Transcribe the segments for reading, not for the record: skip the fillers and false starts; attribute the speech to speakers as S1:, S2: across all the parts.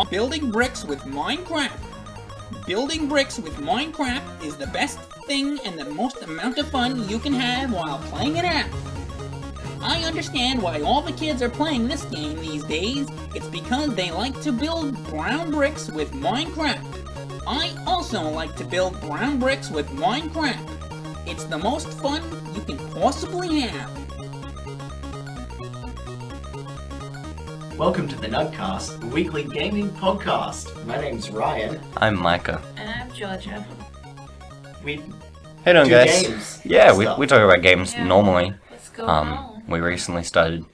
S1: Building bricks with Minecraft. Building bricks with Minecraft is the best thing and the most amount of fun you can have while playing an app. I understand why all the kids are playing this game these days. It's because they like to build brown bricks with Minecraft. I also like to build brown bricks with Minecraft. It's the most fun you can possibly have.
S2: Welcome to the Nuggcast, the weekly gaming podcast. My name's Ryan.
S3: I'm Micah.
S4: And I'm Georgia.
S2: We
S3: Hey doing,
S2: do
S3: guys?
S2: games.
S3: Yeah,
S2: stuff.
S3: we talk about games
S4: Yeah.
S3: normally.
S4: Let's go on.
S3: We recently started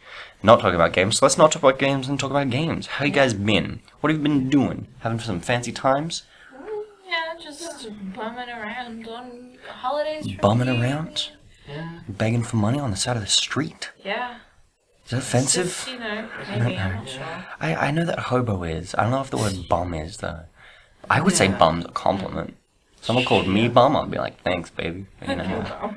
S3: not talking about games, so let's not talk about games and talk about games. How you guys been? What have you been doing? Having some fancy times?
S4: Yeah, just bumming around on holidays. for
S3: Bumming
S4: me.
S3: around?
S2: Yeah.
S3: Begging for money on the side of the street?
S4: Yeah.
S3: Is that offensive?
S4: Just, maybe, I'm not sure.
S3: I know that hobo is. I don't know if the word bum is, though. I would say bum's a compliment. Someone called me bum, I'd be like, thanks, baby. You know?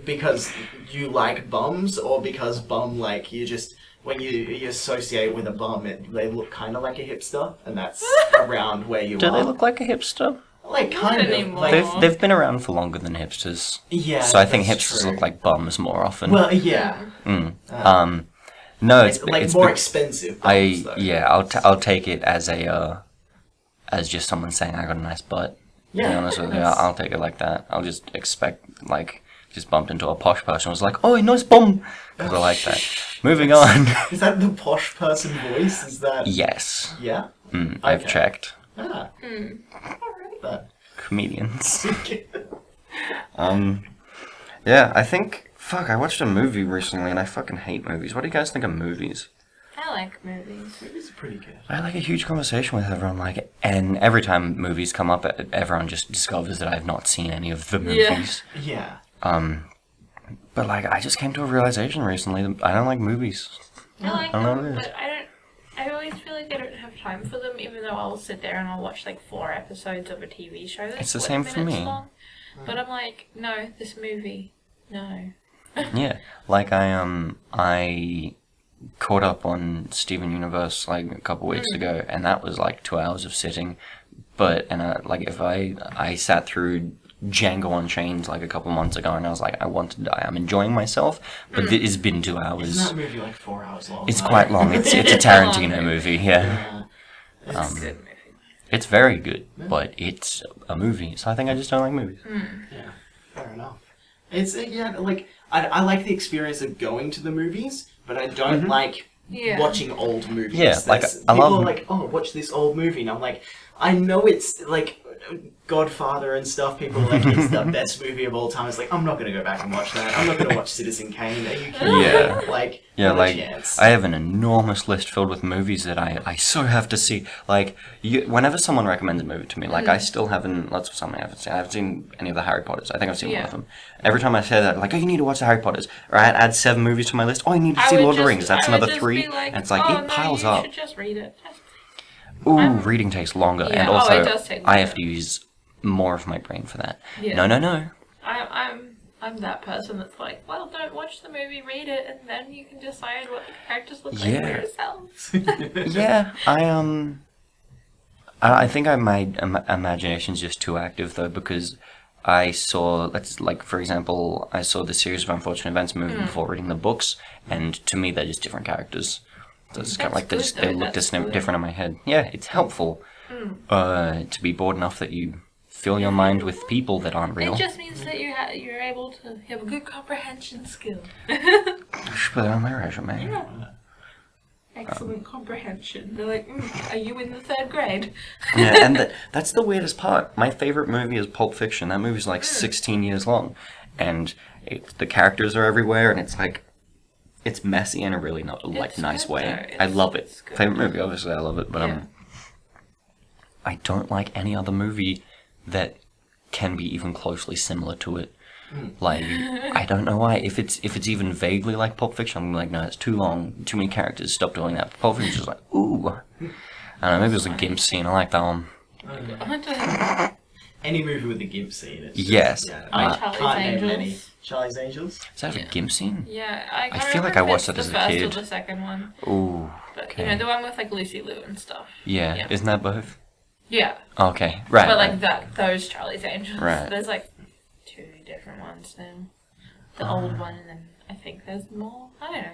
S2: Because you like bums, or because bum, like, you just, when you associate with a bum, they look kind of like a hipster, and that's around where you
S3: Do
S2: are.
S3: they look like a hipster?
S2: Like, kind of.
S4: anymore.
S2: Like,
S3: They've been around for longer than hipsters.
S2: yeah,
S3: So I think
S2: that's
S3: hipsters
S2: true.
S3: look like bums more often.
S2: Well, yeah.
S3: No, it's
S2: like
S3: it's
S2: more
S3: be-
S2: expensive bums, though.
S3: I'll take it as a as just someone saying I got a nice butt. To be honest with you,
S2: that's-
S3: I'll take it like that. I'll just expect like just bumped into a posh person and was like, oh, nice bum, because I like that. Moving on.
S2: Is that the posh person voice? Is that...
S3: Yes,
S2: Yeah?
S3: I've
S2: Okay.
S3: checked.
S2: Ah. Alright then.
S3: Comedians. Yeah, I think. Fuck, I watched a movie recently and I fucking hate movies. What do you guys think of movies?
S4: I like movies.
S2: Movies are pretty good.
S3: I had like a huge conversation with everyone, like, and every time movies come up, everyone just discovers that I've not seen any of the movies.
S2: Yeah.
S3: But like, I just came to a realization recently that I don't like movies.
S4: I like
S3: I don't know
S4: them,
S3: what it is.
S4: but I always feel like I don't have time for them, even though I'll sit there and I'll watch like 4 episodes of a TV show that's
S3: It's the
S4: 40
S3: same for
S4: minutes
S3: me.
S4: long. But I'm like, no, this movie, no.
S3: Yeah, like I caught up on Steven Universe like a couple weeks ago, and that was like 2 hours of sitting. But like if I sat through Django Unchained like a couple months ago, and I was like, I want to die. I'm enjoying myself, but it's been 2 hours.
S2: Isn't that movie like 4 hours long?
S3: It's quite long. It's a Tarantino movie. Yeah,
S2: Yeah.
S4: It's a good movie.
S3: it's very good, but it's a movie, so I think I just don't like movies.
S2: Yeah. Fair enough. It's like I like the experience of going to the movies, but I don't like
S4: Yeah.
S2: watching old movies.
S3: Yeah, like,
S2: There's-
S3: I
S2: people
S3: love-
S2: are like, oh, watch this old movie, and I'm like, I know it's like Godfather and stuff. People are like, it's the best movie of all time. It's like, I'm not gonna go back and watch that. I'm not gonna watch Citizen Kane. Are you kidding?
S3: Yeah.
S2: Like,
S3: Yeah,
S2: not a
S3: like,
S2: chance.
S3: I have an enormous list filled with movies that I so have to see. Like, whenever someone recommends a movie to me, like, I still haven't, lots of something I haven't seen. I haven't seen any of the Harry Potters. I think I've seen one
S4: Yeah.
S3: of them. Every time I say that, like, oh, you need to watch the Harry Potters. Or I add 7 movies to my list. Oh, you need to see Lord of the Rings. That's
S4: I would
S3: another
S4: just
S3: 3.
S4: be like,
S3: And it's like,
S4: oh,
S3: it piles
S4: no, you
S3: up.
S4: should just read it.
S3: Ooh, reading takes longer.
S4: Yeah,
S3: And
S4: oh,
S3: also,
S4: it does take
S3: I
S4: longer.
S3: have to use more of my brain for that.
S4: Yeah.
S3: No.
S4: I'm that person that's like, well, don't watch the movie, read it, and then you can decide what the characters look like
S3: Yeah.
S4: for yourself.
S3: Yeah, I think my imagination's just too active though, because I saw, for example, I saw the Series of Unfortunate Events movie before reading the books, and to me they're just different characters. So it's kind of like
S4: That's
S3: they
S4: good, though.
S3: look
S4: That's good.
S3: different in my head. Yeah, it's helpful to be bored enough that you fill your mind with people that aren't real.
S4: It just means that you're able to have a good comprehension skill.
S3: Just put that on my resume.
S4: Yeah. Excellent comprehension. They're like, are you in the 3rd grade?
S3: Yeah, and that's the weirdest part. My favorite movie is Pulp Fiction. That movie's like 16 years long, and the characters are everywhere, and it's like, it's messy in a really
S4: It's
S3: nice
S4: good,
S3: way.
S4: though.
S3: I love it.
S4: It's good.
S3: Favorite movie, obviously, I love it, but
S4: Yeah.
S3: I don't like any other movie that can be even closely similar to it. Like, I don't know why. If it's even vaguely like Pulp Fiction, I'm like, no, it's too long, too many characters, stop doing that. Pulp Fiction's just like, ooh. I don't know, maybe it was a GIMP scene, I like that one.
S2: Any movie with a GIMP scene. It's just,
S3: Yes.
S2: Yeah,
S4: Like
S2: I
S4: Charlie's
S2: can't name
S4: Angels.
S2: any. Charlie's Angels?
S3: Does that have a GIMP scene?
S4: Yeah, I
S3: feel like I watched that as a
S4: the
S3: kid.
S4: first or the second one.
S3: Ooh.
S4: But
S3: Okay.
S4: You know, the one with like Lucy Liu and stuff.
S3: Yeah.
S4: Yeah.
S3: Isn't that both?
S4: Yeah.
S3: Okay. Right.
S4: But
S3: right.
S4: like those Charlie's Angels.
S3: Right.
S4: There's like 2 different ones now. The old one, and then I think there's more. I don't know.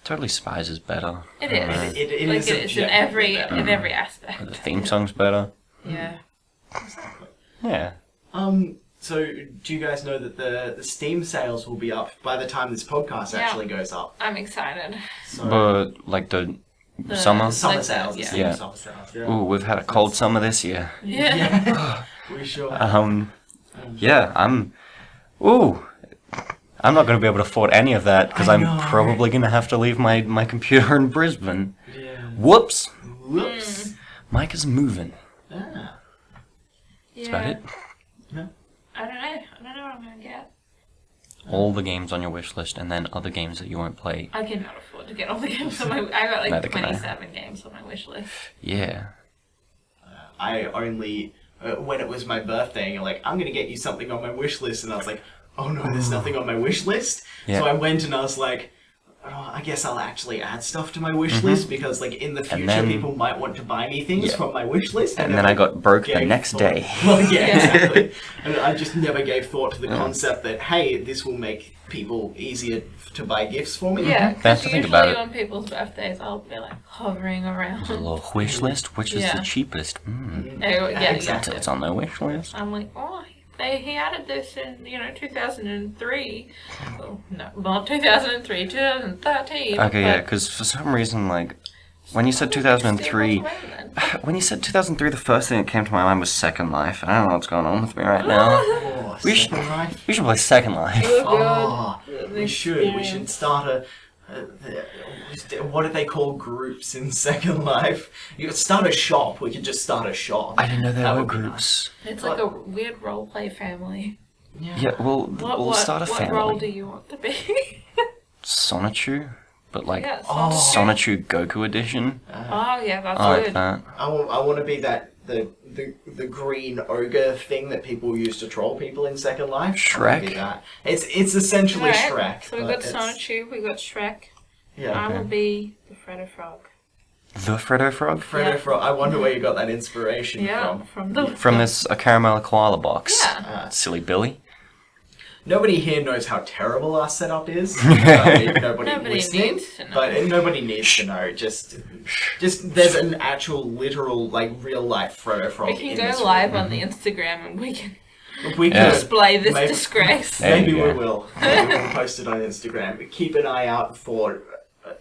S3: Totally Spies is better.
S4: It is.
S3: Right.
S2: It
S4: Like
S2: is
S4: it is in every
S2: objectively
S4: aspect.
S3: The theme song's better.
S4: Yeah.
S2: Exactly.
S3: Yeah.
S2: So do you guys know that the Steam sales will be up by the time this podcast
S4: Yeah.
S2: actually goes up?
S4: I'm excited.
S2: So
S3: But like the summer.
S2: the summer
S4: Like
S2: sales,
S4: that,
S2: the
S3: yeah.
S2: summer sales. Yeah.
S3: Ooh, we've had a cold summer this year.
S4: Yeah.
S2: Yeah. We sure.
S3: Yeah, I'm not going to be able to afford any of that because
S2: I
S3: I'm
S2: know.
S3: probably going to have to leave my computer in Brisbane.
S2: Yeah.
S3: Whoops!
S2: Whoops.
S3: Mike is moving.
S2: Ah.
S3: That's about it.
S4: I don't know. I don't know what I'm gonna get.
S3: All the games on your wish list and then other games that you won't play.
S4: I cannot afford to get all the games on my. I got
S3: Neither
S4: like
S3: can I.
S4: 27 games on my wish list.
S3: Yeah.
S2: I only when it was my birthday, and you're like, I'm gonna get you something on my wish list, and I was like, oh no, there's nothing on my wish list.
S3: Yeah.
S2: So I went and I was like, oh, I guess I'll actually add stuff to my wish list because, like, in the future,
S3: then-
S2: people might want to buy me things
S3: Yeah.
S2: from my wish list.
S3: And then I got broke the
S2: gave
S3: next
S2: thought-
S3: day.
S2: Well, yeah,
S4: Yeah.
S2: exactly. And I just never gave thought to the concept that, hey, this will make people easier to buy gifts for me.
S4: Yeah,
S3: They have
S4: because
S3: to think
S4: usually
S3: about it.
S4: on people's birthdays, I'll be like hovering around.
S3: A little wish list, which is
S4: Yeah.
S3: the cheapest?
S4: Yeah,
S2: Exactly.
S3: It's on their wish list.
S4: I'm like, oh, he added this in 2003. Oh, no, not 2003, 2013.
S3: Okay, yeah,
S4: but
S3: because for some reason, like, when you said
S4: it still
S3: 2003,
S4: was around then.
S3: when you said 2003, the first thing that came to my mind was Second Life. I don't know what's going on with me right now.
S2: Oh,
S3: We should-
S2: Second Life.
S3: We should play Second Life.
S2: Oh,
S4: God.
S2: we should. We should start what do they call groups in Second Life? You could start a shop. We could just start a shop.
S3: I didn't know there
S2: That
S3: were
S2: would be
S3: groups.
S4: It's like a weird roleplay family.
S3: Yeah, we'll start a
S4: What role do
S3: family.
S4: you want to be?
S3: Sonichu, but like
S4: Yeah,
S3: Sonichu Goku edition.
S4: Oh yeah, that's
S3: I like
S4: good.
S3: that.
S2: I want to be the green ogre thing that people use to troll people in Second Life. I wanna be
S3: Shrek?
S2: that. It's essentially
S4: Alright,
S2: Shrek.
S4: So we
S2: but
S4: got
S2: it's-
S4: Sonichu, we got Shrek.
S2: Yeah.
S4: I will be the Freddo Frog.
S3: The Freddo Frog?
S2: Freddo
S4: Yeah.
S2: Frog. I wonder where you got that inspiration
S4: Yeah,
S2: from.
S4: from the
S3: From this a caramel koala box.
S4: Yeah.
S3: Silly Billy.
S2: Nobody here knows how terrible our setup is. I mean, nobody
S4: Nobody
S2: listening,
S4: needs to know.
S2: but nobody needs to know. Just there's an actual, literal, like real life Frodo Frog.
S4: We can
S2: in
S4: go
S2: this
S4: live on the Instagram and we can
S2: room. We
S3: Yeah.
S2: could.
S4: display this
S2: Maybe-
S4: disgrace.
S3: There
S2: Maybe
S3: you
S2: we
S3: go.
S2: will. Maybe we'll post it on Instagram. But keep an eye out for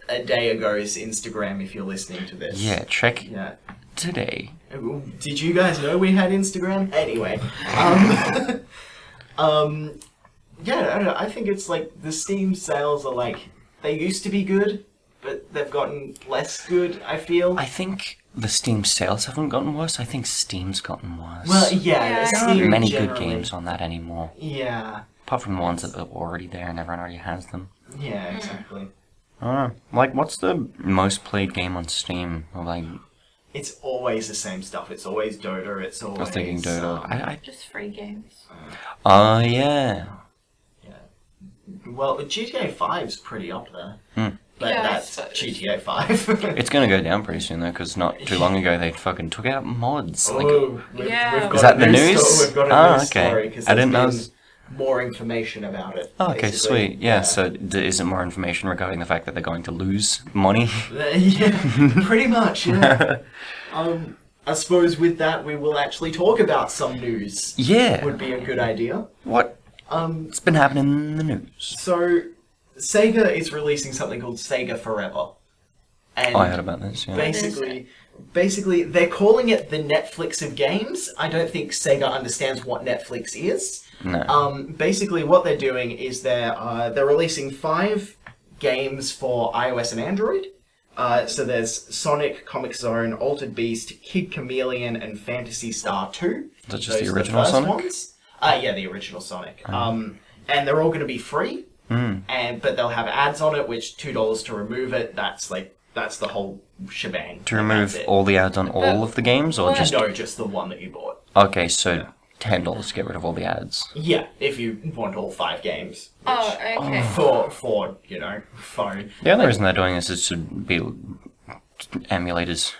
S2: a day ago's Instagram if you're listening to this.
S3: Yeah, check
S2: Yeah.
S3: today.
S2: Did you guys know we had Instagram? Anyway. Yeah, I don't know. I think it's like the Steam sales are like, they used to be good, but they've gotten less good, I feel.
S3: I think the Steam sales haven't gotten worse. I think Steam's gotten worse.
S2: Well, yeah,
S4: Yeah,
S2: the
S3: there aren't
S2: Steam
S3: many
S2: generally-
S3: good games on that anymore.
S2: Yeah,
S3: Apart from the ones that are already there and everyone already has them.
S2: yeah, exactly.
S3: I don't know. Like, what's the most played game on Steam? Or like,
S2: It's always the same stuff. It's always Dota. It's always.
S3: I was thinking Dota.
S4: Just free games.
S3: Yeah.
S2: Well, GTA 5's pretty up there.
S3: Hmm.
S2: But
S4: Yeah, I
S2: that's
S4: suppose.
S2: GTA 5.
S3: It's gonna go down pretty soon though, because not too long ago they fucking took out mods. Like,
S2: Oh,
S4: Yeah.
S2: we've got
S3: Is that
S2: a
S3: the
S2: news
S3: news?
S2: We've got a
S3: Ah,
S2: news
S3: okay.
S2: story because
S3: I didn't know.
S2: more information about it.
S3: Oh, okay,
S2: basically.
S3: sweet. Yeah, so is it more information regarding the fact that they're going to lose money?
S2: Yeah, pretty much. Yeah. I suppose with that we will actually talk about some news.
S3: Yeah.
S2: Would be a good idea.
S3: What? It's been happening in the news.
S2: So Sega is releasing something called Sega Forever, and
S3: Oh, I heard about this. Yeah.
S2: basically they're calling it the Netflix of games. I don't think Sega understands what Netflix is.
S3: No.
S2: Basically, what they're doing is they're releasing 5 games for iOS and Android. So there's Sonic, Comic Zone, Altered Beast, Kid Chameleon, and Phantasy Star 2.
S3: Is that just the
S2: Those are
S3: original
S2: first
S3: Sonic?
S2: Ones. Yeah, the original Sonic. And they're all going to be free. But they'll have ads on it, which $2 to remove it. That's the whole shebang.
S3: To
S2: Like,
S3: remove
S2: that's it.
S3: all the ads on all of the games, or just
S2: No, just the one that you bought.
S3: okay? So $10 to get rid of all the ads.
S2: Yeah, if you want all 5 games.
S4: Oh, okay.
S2: For phone.
S3: The only reason they're doing this is to be emulators.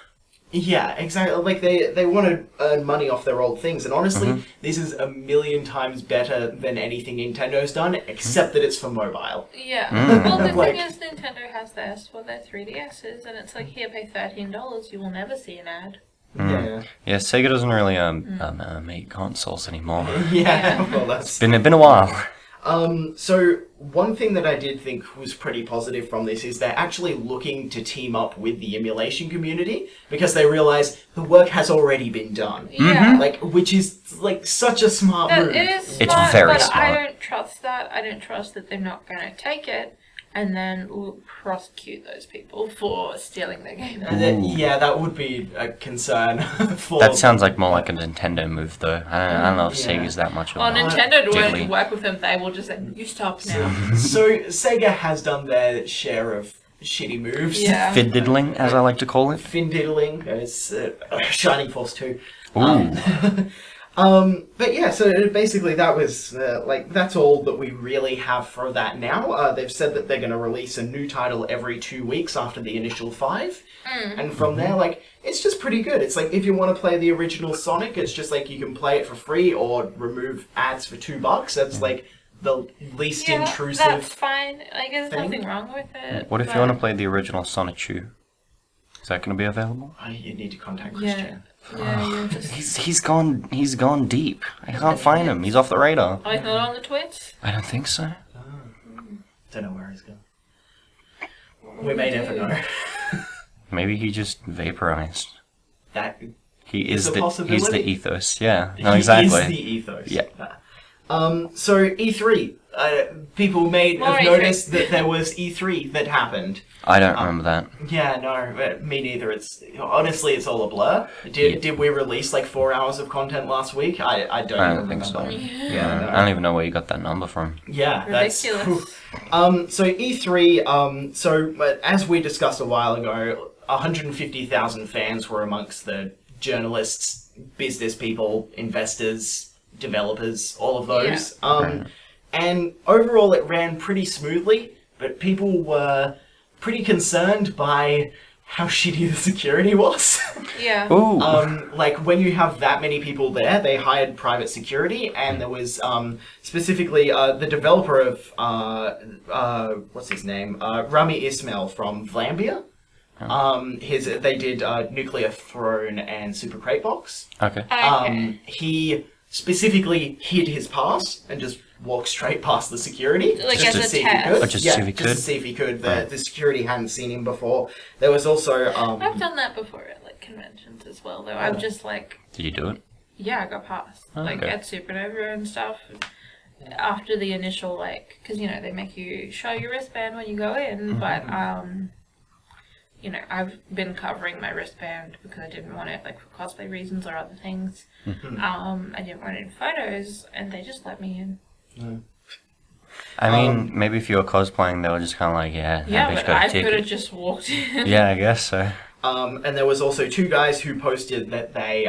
S2: Yeah, exactly. Like they want to earn money off their old things, and honestly, this is a million times better than anything Nintendo's done, except that it's for mobile.
S4: Yeah.
S3: Mm.
S4: Well, the
S2: Like-
S4: thing is, Nintendo has theirs for their 3DSs, and it's like, here, pay $13. You will never see an ad.
S2: Yeah.
S3: Yeah, Sega doesn't really make consoles anymore.
S2: Yeah. Well, that's
S3: Been a while.
S2: So one thing that I did think was pretty positive from this is they're actually looking to team up with the emulation community because they realize the work has already been done.
S4: Yeah.
S2: Like, which is like such a smart move.
S4: It is
S3: It's
S4: smart,
S3: very
S4: but I
S3: smart.
S4: don't trust that. I don't trust that they're not going to take it and then prosecute those people for stealing their game.
S2: Yeah, that would be a concern for.
S3: That sounds like more like a Nintendo move, though. I don't know if
S2: Yeah.
S3: Sega's that much of
S4: Well,
S3: a
S4: Nintendo
S3: diddly.
S4: won't work with them. They will just say, you stop now.
S2: So Sega has done their share of shitty moves.
S4: Yeah.
S3: Fid-diddling, as I like to call it.
S2: Fin diddling is Shining Force 2.
S3: Ooh.
S2: But yeah, so basically that was, that's all that we really have for that now. They've said that they're going to release a new title every 2 weeks after the initial 5. And from there, it's just pretty good. It's like, if you want to play the original Sonic, it's just like, you can play it for free or remove ads for $2. That's like the least
S4: Yeah,
S2: intrusive.
S4: that's fine. Like, there's
S2: thing.
S4: nothing wrong with it.
S3: What if you want to play the original Sonic Shoe? Is that going to be available?
S2: You need to contact
S4: Yeah.
S2: Christian.
S4: Yeah, you're just...
S3: He's gone deep. I can't find him. He's off the radar.
S4: Oh, he's not on the Twits?
S3: I don't think so.
S2: Don't know where he's gone. We may never know.
S3: Maybe he just vaporized.
S2: That
S3: He
S2: It's
S3: is
S2: a
S3: the
S2: possibility.
S3: ethos. Yeah. No,
S2: He
S3: exactly.
S2: is the ethos.
S3: Yeah.
S2: So E3, people may
S4: More
S2: have
S4: E3.
S2: noticed that there was E3 that happened.
S3: I don't remember that.
S2: Yeah, no, me neither. Honestly, it's all a blur. Did we release like 4 hours of content last week? I don't
S3: I
S2: even
S3: don't think so.
S2: remember.
S3: Yeah, I don't even know where you got that number from.
S2: Yeah, that's
S4: Ridiculous.
S2: So E3. But as we discussed a while ago, 150,000 fans were amongst the journalists, business people, investors, developers, all of those. And overall, it ran pretty smoothly, but people were pretty concerned by how shitty the security was.
S4: Yeah.
S3: Ooh.
S2: Like, when you have that many people there, they hired private security, and there was, specifically, the developer of, what's his name? Rami Ismail from Vlambeer. They did, Nuclear Throne and Super Crate Box.
S3: Okay.
S2: He specifically hid his pass and just walked straight past the security.
S4: Like
S2: just
S4: as
S2: to
S4: a
S2: see
S4: test?
S2: if he could.
S3: Oh, just to see if he
S2: Just to
S3: could?
S2: see if he could.
S3: Right.
S2: The security hadn't seen him before. There was also,
S4: I've done that before at like conventions as well, though. I'm just like,
S3: Did you do it?
S4: yeah, I got passed.
S3: Oh,
S4: Like
S3: okay.
S4: at Supernova and stuff. After the initial, like, because, they make you show your wristband when you go in, but, I've been covering my wristband because I didn't want it, like, for cosplay reasons or other things. I didn't want it in photos, and they just let me in.
S3: I mean, maybe if you were cosplaying, they were just kind of like, yeah, that
S4: Yeah,
S3: bitch
S4: but
S3: got a
S4: I could have
S3: ticket.
S4: just walked in.
S3: Yeah, I guess so.
S2: and there was also 2 guys who posted that they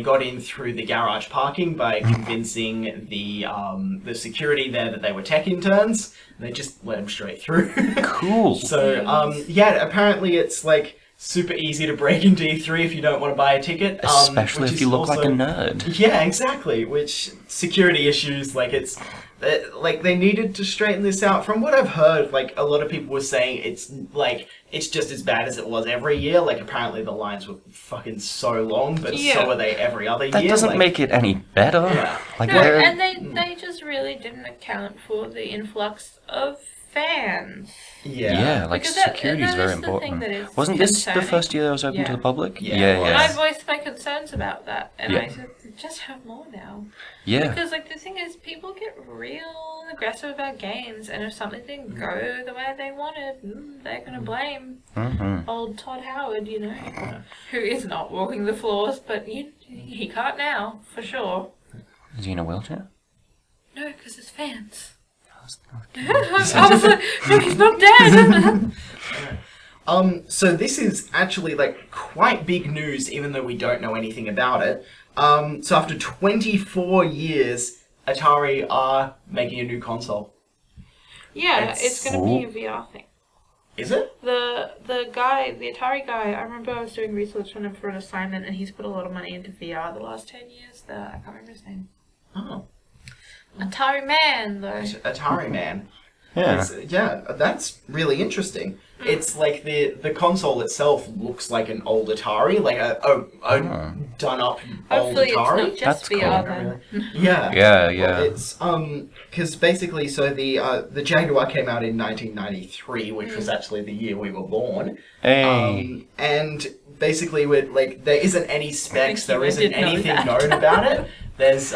S2: got in through the garage parking by convincing the security there that they were tech interns. And they just let them straight through.
S3: Cool.
S2: So apparently it's like super easy to break into E3 if you don't want to buy a ticket.
S3: Especially
S2: which
S3: if
S2: is
S3: you look like a
S2: also-
S3: nerd.
S2: Yeah, exactly. Which security issues, like they needed to straighten this out. From what I've heard, like a lot of people were saying it's just as bad as it was every year. Like apparently the lines were fucking so long, but
S4: Yeah.
S2: so are they every other
S3: That
S2: year.
S3: doesn't
S2: like,
S3: make it any better.
S2: Yeah.
S3: Like,
S4: No,
S3: where...
S4: and they just really didn't account for the influx of fans.
S3: Yeah, like
S4: Because that-
S3: security is
S4: that
S3: very
S4: is the thing
S3: important.
S4: that is
S3: Wasn't this the
S4: concerning.
S3: first year that was open to
S4: Yeah.
S3: the public?
S2: Yeah,
S3: Yeah,
S2: it was.
S4: And I
S3: yeah.
S4: voiced my concerns about that, and
S3: Yeah.
S4: I said, just have more now.
S3: Yeah.
S4: Because, like, the thing is, people get real aggressive about games, and if something didn't go the way they wanted, they're gonna blame
S3: Mm-hmm.
S4: old Todd Howard, who is not walking the floors, but he can't now, for sure.
S3: Is he in a wheelchair?
S4: No, because it's fans. I was like, no, he's not dead.
S2: So this is actually like quite big news, even though we don't know anything about it. So after 24 years, Atari are making a new console.
S4: Yeah,
S2: It's-
S4: it's going to be a VR thing.
S2: Is it?
S4: The Atari guy, I remember I was doing research on him for an assignment, and he's put a lot of money into VR the last 10 years. I can't remember his name.
S2: Oh.
S4: Atari Man, though.
S2: Atari Man.
S3: Yeah.
S2: Yeah, that's really interesting. It's like the console itself looks like an old Atari, like a done up old
S4: Hopefully
S2: Atari.
S4: it's not just
S3: That's
S4: VR
S3: cool.
S4: then.
S2: Yeah.
S3: Yeah.
S2: Well, it's because basically, so the Jaguar came out in 1993, which was actually the year we were born.
S3: Hey.
S2: And basically, with like there isn't any specs, there isn't
S4: did know
S2: anything
S4: that.
S2: known about it. There's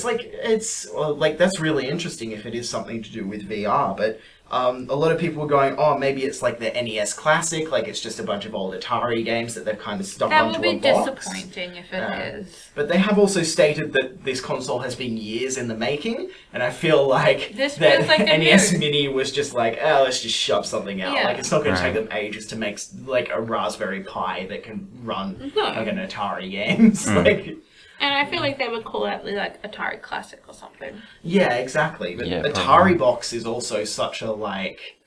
S2: like it's like that's really interesting if it is something to do with VR, but a lot of people were going, oh, maybe it's like the NES Classic, like it's just a bunch of old Atari games that they've kind of stuck
S4: That
S2: onto
S4: would
S2: a
S4: be
S2: box.
S4: disappointing if it is.
S2: But they have also stated that this console has been years in the making, and I feel like
S4: This
S2: that
S4: feels like a
S2: NES
S4: new-
S2: Mini was just like, oh, let's just shove something out.
S4: Yeah.
S2: Like it's not going to take
S3: Right.
S2: them ages to make like a Raspberry Pi that can run
S4: No.
S2: like an Atari games. Like.
S4: And I feel like they would call it like Atari Classic or something.
S2: Yeah, exactly. But
S3: Yeah,
S2: Ataribox is also such a like,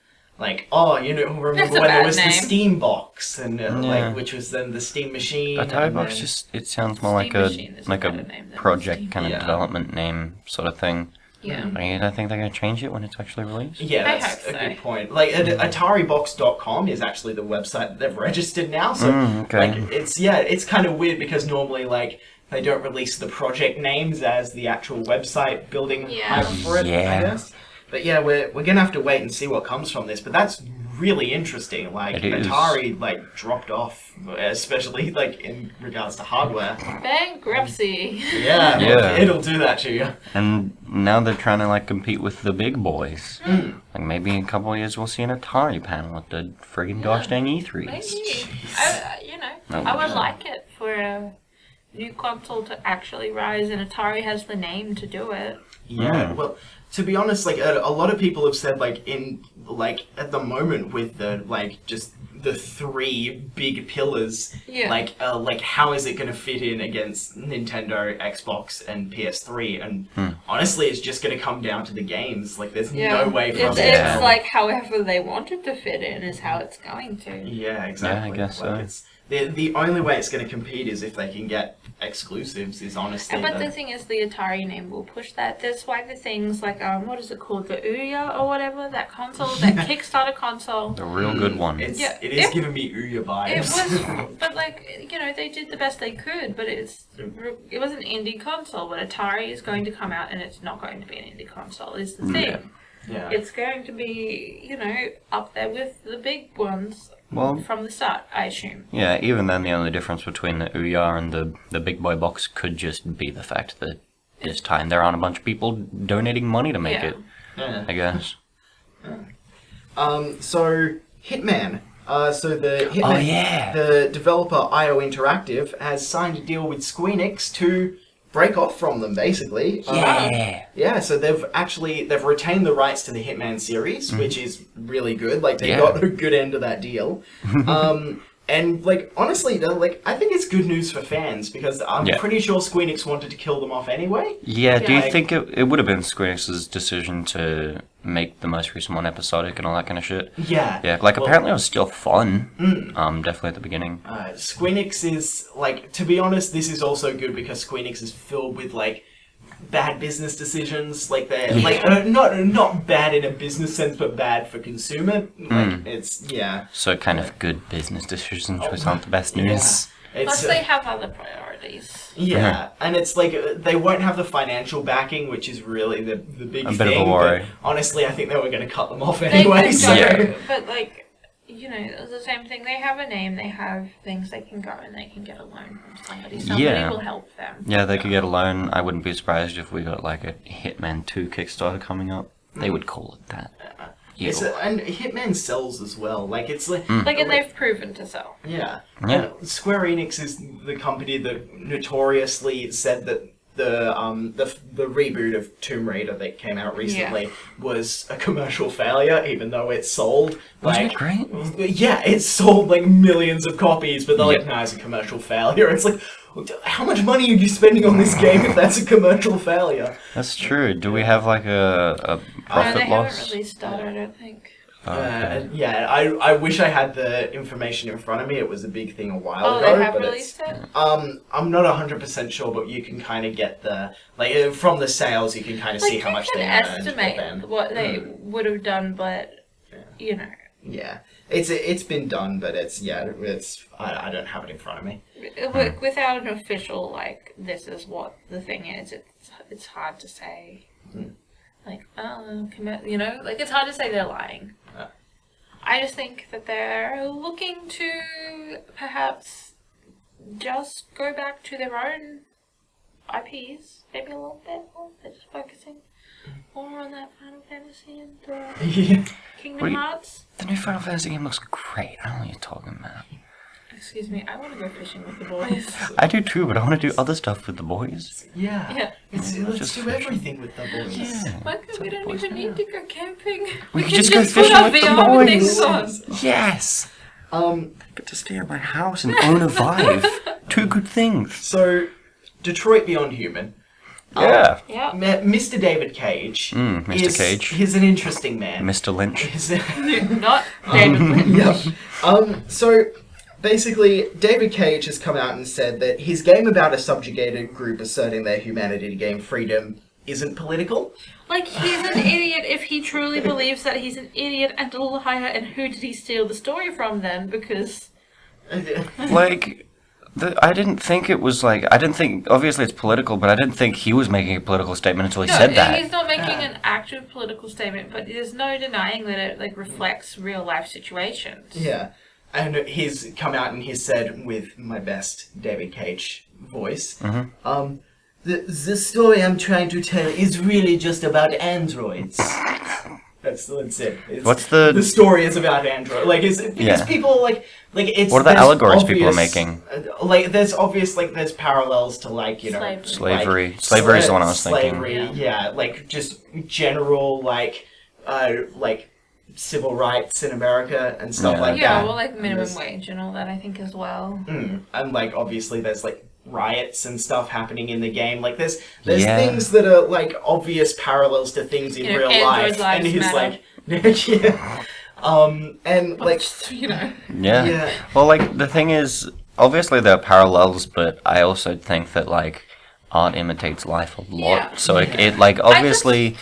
S2: oh, you know,
S4: That's
S2: remember
S4: a
S2: when there
S4: bad
S2: was the
S4: name.
S2: Steam Box and
S3: Yeah.
S2: like, which was then the Steam Machine. and
S3: Ataribox
S2: then-
S3: just it sounds more like
S4: Steam Machine is a
S3: a
S4: better name than
S3: project
S4: Steam.
S3: kind of
S2: Yeah.
S3: development name sort of thing.
S4: Yeah.
S3: I mean, I think they're gonna change it when it's actually released.
S2: Yeah,
S4: I
S2: that's
S4: hope
S2: a
S4: so.
S2: good point. Like, Ataribox.com is actually the website that they've registered now. So,
S3: Okay.
S2: like, it's kind of weird because normally, like, they don't release the project names as the actual website building
S4: Yeah.
S2: hype for it, I
S3: Yeah.
S2: guess. But yeah, we're gonna have to wait and see what comes from this. But that's really interesting. Like,
S3: It is.
S2: Atari, like, dropped off, especially, like, in regards to hardware.
S4: Bankruptcy.
S2: Yeah,
S3: Yeah.
S2: it'll do that to you.
S3: And now they're trying to like compete with the big boys. Like maybe in a couple of years we'll see an Atari panel at the friggin' gosh dang E3s.
S4: Maybe.
S3: Oh,
S4: I would
S3: yeah.
S4: like it for a new console to actually rise, and Atari has the name to do it.
S2: Yeah, well, to be honest, like a lot of people have said, like at the moment with the like just the three big pillars,
S4: Yeah.
S2: like how is it going to fit in against Nintendo, Xbox, and PS3? And honestly, it's just going to come down to the games. Like, there's no way for us
S4: It's,
S2: to
S3: Yeah.
S2: tell.
S4: like however they want it to fit in is how it's going to.
S2: Yeah, exactly.
S3: Yeah, I guess
S2: like,
S3: so.
S2: It's, the only way it's going to compete is if they can get exclusives. Is honestly.
S4: But the thing is, the Atari name will push that. That's why the things like what is it called, the Ouya or whatever, that console, that Kickstarter console.
S3: The real good one.
S2: It
S4: Yeah,
S2: is
S4: if-
S2: giving me Ouya
S4: It
S2: vibes.
S4: was, but like they did the best they could. But it was an indie console. But Atari is going to come out, and it's not going to be an indie console. Is the thing.
S2: Yeah.
S4: It's going to be up there with the big ones
S3: Well,
S4: from the start, I assume.
S3: yeah, even then the only difference between the Ouya and the big boy box could just be the fact that this time there aren't a bunch of people donating money to make
S4: Yeah.
S3: it,
S2: Yeah.
S3: I guess.
S2: So Hitman. So the Hitman,
S3: Oh, yeah.
S2: the developer IO Interactive has signed a deal with Squeenix to break off from them, basically. Yeah. So they've retained the rights to the Hitman series, which is really good. Like they
S3: Yeah.
S2: got a good end of that deal. And like honestly, though, like I think it's good news for fans because I'm
S3: Yeah.
S2: pretty sure Squeenix wanted to kill them off anyway.
S3: Yeah, do you
S2: like-
S3: think it would have been Squeenix's decision to make the most recent one episodic and all that kind of shit?
S2: Yeah.
S3: Yeah, like
S2: Well,
S3: apparently it was still fun. Definitely at the beginning.
S2: Squeenix is, like, to be honest, this is also good because Squeenix is filled with, like, bad business decisions. Like, they're, like, not bad in a business sense, but bad for consumer. Like, it's, yeah.
S3: So kind of good business decisions, which aren't the best
S2: Yeah.
S3: news.
S4: Plus,
S2: It's,
S4: they have other priorities.
S2: yeah, and it's like they won't have the financial backing, which is really the big
S3: A
S2: thing.
S3: bit of a
S2: but
S3: worry.
S2: honestly, I think they were going to cut them off
S4: They
S2: anyway.
S4: could
S2: So.
S4: go, but like, it's the same thing. They have a name, they have things they can go and they can get a loan from somebody. Somebody
S3: Yeah.
S4: will help them.
S3: Yeah, they could get a loan. I wouldn't be surprised if we got like a Hitman 2 Kickstarter coming up. They would call it that.
S2: And Hitman sells as well. Like it's like,
S4: Like, and they've proven to sell.
S2: yeah.
S3: Yeah.
S2: And Square Enix is the company that notoriously said that the reboot of Tomb Raider that came out recently was a commercial failure, even though it sold
S3: Wasn't
S2: like
S3: it great?
S2: yeah, it sold like millions of copies, but they're like,
S3: Yeah.
S2: nah, it's a commercial failure. It's like, how much money are you spending on this game if that's a commercial failure?
S3: That's true. Do we have like a
S4: They
S3: profit
S4: haven't
S3: loss?
S4: released that, I don't think.
S2: I wish I had the information in front of me. It was a big thing a while
S4: Oh,
S2: ago.
S4: they have
S2: but
S4: released it?
S2: I'm not 100% sure, but you can kind of get from the sales, you can kind of see how much they earned.
S4: You can estimate what they would have done, but, you know.
S2: Yeah. It's been done, but I don't have it in front of me.
S4: Without an official, like, this is what the thing is, it's hard to say. Like, you know, like, it's hard to say they're lying. I just think that they're looking to perhaps just go back to their own IPs, maybe a little bit more. They're just focusing more on that Final Fantasy and Kingdom Hearts.
S3: The new Final Fantasy game looks great. I don't know what you're talking about.
S4: Excuse me, I want to go fishing with the boys.
S3: I do too, but I want to do other stuff with the boys.
S2: Yeah. Let's
S3: just
S2: do
S3: fishing.
S2: everything with the boys.
S3: Yeah.
S4: Michael, we don't even need to go camping.
S3: We
S4: can
S3: could just go
S4: put
S3: fishing
S4: our
S3: with the
S4: VR things
S3: boys.
S4: on.
S3: Yes. Get to stay at my house and own a Vive. Two good things.
S2: So, Detroit Beyond Human.
S3: Yeah.
S4: Yeah.
S2: Mr. David Cage.
S3: Mr. Cage.
S2: He's an interesting man.
S3: Mr. Lynch.
S4: Not David Lynch.
S2: Yep. So, basically, David Cage has come out and said that his game about a subjugated group asserting their humanity to gain freedom isn't political.
S4: Like, he's an idiot if he truly believes that he's an idiot and a liar, and who did he steal the story from then? Because...
S3: Like... I didn't think it was like... I didn't think... Obviously it's political, but I didn't think he was making a political statement until he said that.
S4: He's not making an active political statement, but there's no denying that it, like, reflects real-life situations.
S2: Yeah. And he's come out and he's said, with my best David Cage voice, the story I'm trying to tell is really just about androids. That's it.
S3: What's the
S2: story is about android? Like, because people like it's.
S3: What are the allegories people are making?
S2: Like, there's there's parallels to, like, you know,
S3: slavery.
S2: Like,
S3: Slavery is the one I was thinking.
S2: Slavery, yeah, like just general like civil rights in America and stuff like that.
S4: Yeah, well, like minimum wage and all that, I think, as well.
S2: And, like, obviously there's, like, riots and stuff happening in the game. Like, there's things that are, like, obvious parallels to things in real life. And he's like, and, like...
S4: You know.
S3: Yeah. Well, like, the thing is, obviously there are parallels, but I also think that, like, art imitates life a lot.
S4: Yeah.
S3: So it like, obviously...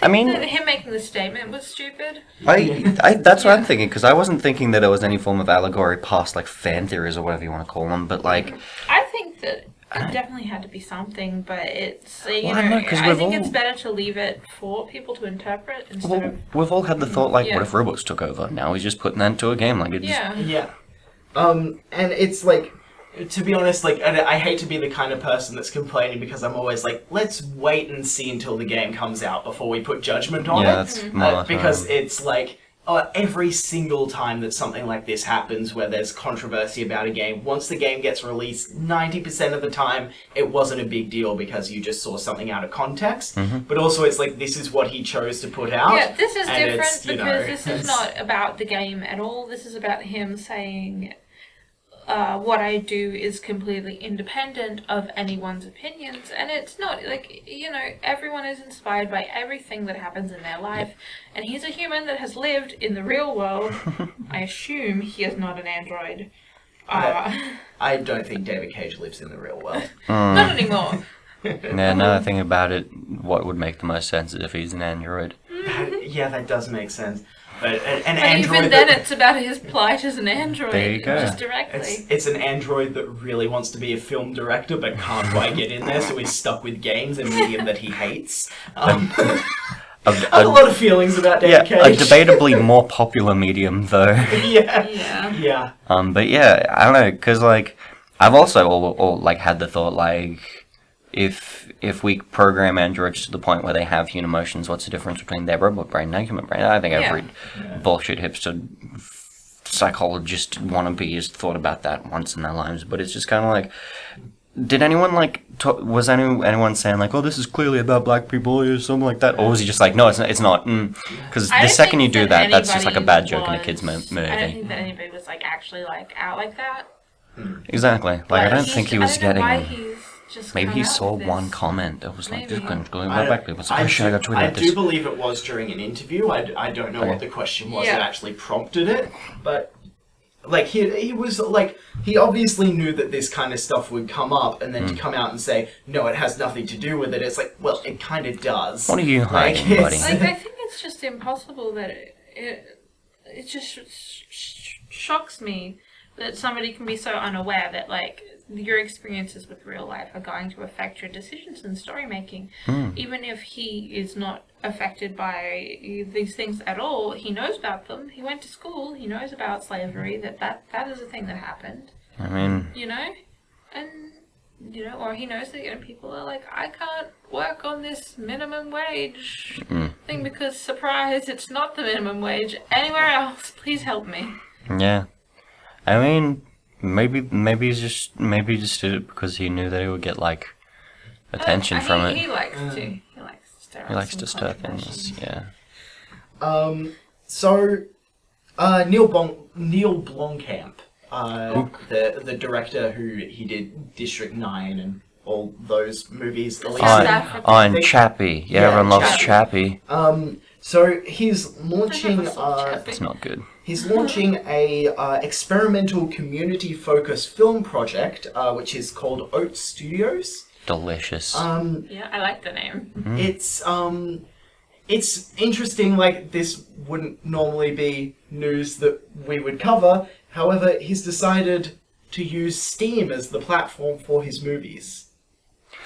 S3: I mean,
S4: that him making the statement was stupid.
S3: That's what I'm thinking, because I wasn't thinking that it was any form of allegory past, like, fan theories or whatever you want to call them, but, like...
S4: I think that it definitely had to be something, but it's, you know,
S3: I
S4: think it's better to leave it for people to interpret instead of...
S3: We've all had the thought, like, what if robots took over? Now he's just putting that into a game, like, it's...
S2: Yeah. And it's, like... To be honest, like, I hate to be the kind of person that's complaining because I'm always like, let's wait and see until the game comes out before we put judgment on it.
S3: That's
S2: because it's like, every single time that something like this happens where there's controversy about a game, once the game gets released, 90% of the time, it wasn't a big deal because you just saw something out of context. But also it's like, this is what he chose to put out.
S4: Yeah, this is different because this is not about the game at all. This is about him saying... what I do is completely independent of anyone's opinions, and it's not, like, you know, everyone is inspired by everything that happens in their life, and he's a human that has lived in the real world. I assume he is not an android.
S2: I don't think David Cage lives in the real world.
S4: Not anymore.
S3: Yeah, now I think about it, what would make the most sense is if he's an android.
S2: That does make sense. But an
S4: and
S2: android
S4: even then, it's about his plight as an android.
S3: There you go.
S4: Just directly.
S2: It's an android that really wants to be a film director but can't quite get in there, so he's stuck with games, a medium that he hates. I have a lot of feelings about David Cage.
S3: A debatably more popular medium, though.
S2: Yeah.
S3: But yeah, I don't know, because, like, I've also like had the thought, like, if we program androids to the point where they have human emotions, what's the difference between their robot brain and their human brain? I think every bullshit hipster psychologist wannabe has thought about that once in their lives, but it's just kind of like, did anyone, like, was anyone saying, like, oh, this is clearly about black people or something like that? Or was he just like, no, it's not? Because the second you do that, that's just like a bad joke in a kid's movie.
S4: I don't think that anybody was, like, actually, like, out like that.
S3: Exactly. Like, I don't think he was getting...
S4: I don't know why he's just
S3: Maybe
S4: come
S3: he
S4: out
S3: saw
S4: with
S3: one
S4: this.
S3: comment that was like, "This
S4: Maybe.
S3: gun's going back." It was like,
S2: I
S3: "Oh shit, I got
S2: do
S3: tweeted this."
S2: believe it was during an interview. I don't know what
S3: Okay.
S2: the question was
S4: Yeah.
S2: that actually prompted it, but like he was like he obviously knew that this kind of stuff would come up, and then to come out and say no, it has nothing to do with it. It's like, well, it kind of does.
S3: What are you
S2: Like,
S3: hiding,
S2: it's-
S3: buddy?
S4: Like, I think it's just impossible that it just shocks me that somebody can be so unaware that, like, your experiences with real life are going to affect your decisions in story making. Even if he is not affected by these things at all, he knows about them. He went to school. He knows about slavery. That is a thing that happened.
S3: I mean,
S4: You know, and or he knows that people are like, I can't work on this minimum wage thing because surprise, it's not the minimum wage anywhere else. Please help me.
S3: yeah. I mean, maybe he just did it because he knew that he would get like attention from it.
S4: He likes to. He likes to stir.
S3: He likes
S4: some
S3: to stir
S4: controversy.
S3: things. Yeah.
S2: So, Neil Blomkamp, the director who he did District 9 and all those movies.
S4: South
S3: On
S4: Africa.
S3: on Chappie. Yeah,
S2: Yeah,
S3: everyone loves
S2: Chappie.
S3: Chappie.
S2: So he's launching.
S4: Chappie.
S3: It's not good.
S2: He's launching a experimental community-focused film project, which is called Oat Studios.
S3: Delicious.
S4: Yeah, I like the name.
S2: It's interesting. Like, this wouldn't normally be news that we would cover. However, he's decided to use Steam as the platform for his movies.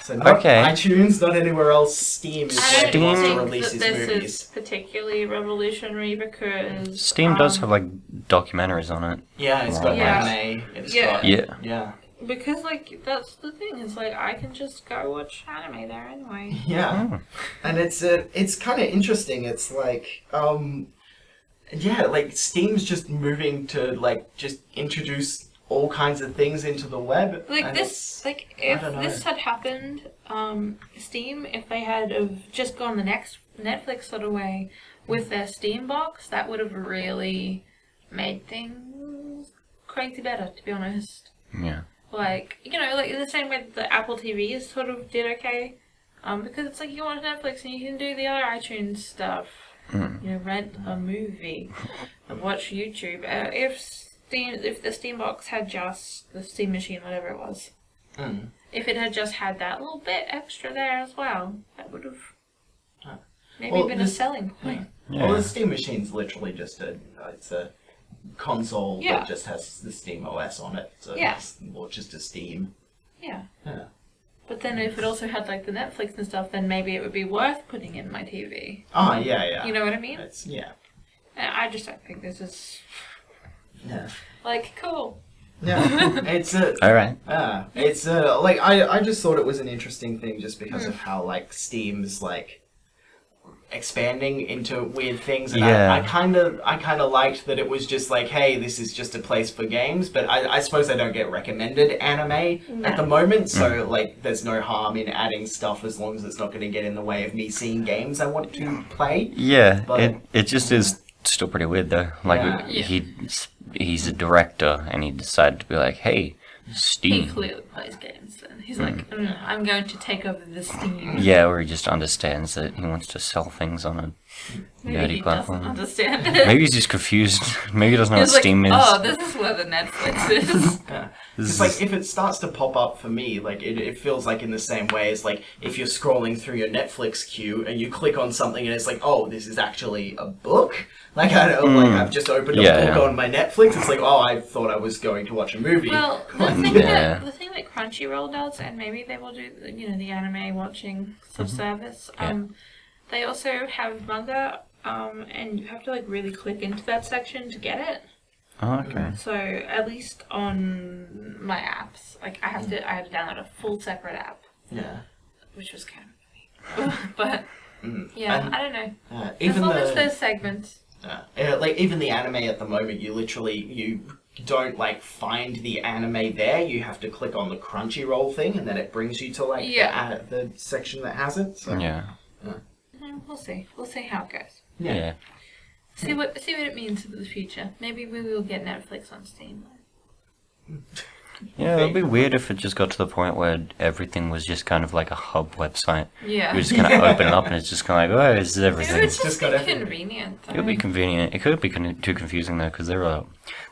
S2: So not
S3: Okay.
S2: iTunes, not anywhere else. Steam is
S4: I
S2: where he
S4: don't
S2: wants to
S4: think
S2: release
S4: that
S2: his
S4: this
S2: movies.
S4: is particularly revolutionary because
S3: Steam does have like documentaries on it.
S2: Yeah, it's got
S4: Yeah.
S2: anime. It's
S4: Yeah.
S2: got
S3: Yeah.
S4: because like that's the thing. It's like I can just go watch anime there anyway.
S2: Yeah,
S3: Hmm.
S2: and it's kind of interesting. It's like, yeah, like Steam's just moving to like just introduce all kinds of things into the web.
S4: Like
S2: and
S4: this, like if
S2: don't know.
S4: this had happened, Steam, if they had have just gone the next Netflix sort of way with their Steam box, that would have really made things crazy better. To be honest,
S3: Yeah.
S4: like like in the same way that the Apple TV is sort of did okay, because it's like you watch Netflix and you can do the other iTunes stuff. Rent a movie and watch YouTube. If the Steam box had just the Steam machine, whatever it was, if it had just had that little bit extra there as well, that would have maybe
S2: Well,
S4: been a selling point.
S3: Yeah.
S2: Well, the Steam machine's literally just it's a console
S4: Yeah.
S2: that just has the Steam OS on it, so
S4: Yeah.
S2: it's launches to Steam.
S4: Yeah.
S2: Yeah.
S4: But then if it also had like the Netflix and stuff, then maybe it would be worth putting in my TV.
S2: Oh yeah.
S4: You know what I mean?
S2: It's yeah.
S4: And I just don't think this is
S2: Yeah.
S4: like cool.
S2: Yeah. It's a.
S3: All right.
S2: It's like I just thought it was an interesting thing just because of how like Steam's like expanding into weird things, and
S3: Yeah.
S2: I kind of liked that it was just like, hey, this is just a place for games, but I suppose I don't get recommended anime at the moment, so like there's no harm in adding stuff as long as it's not going to get in the way of me seeing games I want to play.
S3: Yeah.
S2: But-
S3: It just is still pretty weird though. Like
S2: Yeah.
S3: he's a director and he decided to be like, hey,
S4: He
S3: Steam.
S4: clearly plays games, and he's like, I'm going to take over the Steam.
S3: Yeah, or he just understands that he wants to sell things on a
S4: Maybe
S3: nerdy
S4: he
S3: platform.
S4: doesn't understand it.
S3: Maybe he's just confused. Maybe he doesn't know what
S4: He's like,
S3: Steam is.
S4: oh, this is where the Netflix is.
S2: Yeah.
S3: This
S2: It's
S3: is-
S2: like if it starts to pop up for me, like it feels like in the same way as like if you're scrolling through your Netflix queue and you click on something and it's like, oh, this is actually a book. Like I don't like I've just opened a
S3: Yeah,
S2: book
S3: yeah.
S2: on my Netflix. It's like, oh, I thought I was going to watch a movie.
S4: Well,
S3: Yeah.
S4: the thing that Crunchyroll does, and maybe they will do, the anime watching subservice. They also have manga, and you have to like really click into that section to get it.
S3: Oh, okay.
S4: So at least on my apps, like I had to download a full separate app,
S2: Yeah.
S4: which was kind of but yeah,
S2: And,
S4: I don't know. As
S2: even
S4: long as
S2: the
S4: there's segments.
S2: like even the anime at the moment, you don't like find the anime there. You have to click on the Crunchyroll thing, and then it brings you to like the section that has it. So.
S3: Yeah.
S4: We'll see. We'll see how it goes.
S3: Yeah.
S4: See what it means for the future. Maybe we will get Netflix on Steam.
S3: Yeah, it would be weird if it just got to the point where everything was just kind of like a hub website.
S4: Yeah.
S3: You just kind of open it up and it's just kind of like, oh, this is
S4: It
S3: everything.
S4: would just
S2: Just
S4: be
S2: got everything.
S4: convenient.
S3: It would be convenient. It could be too confusing though, because there are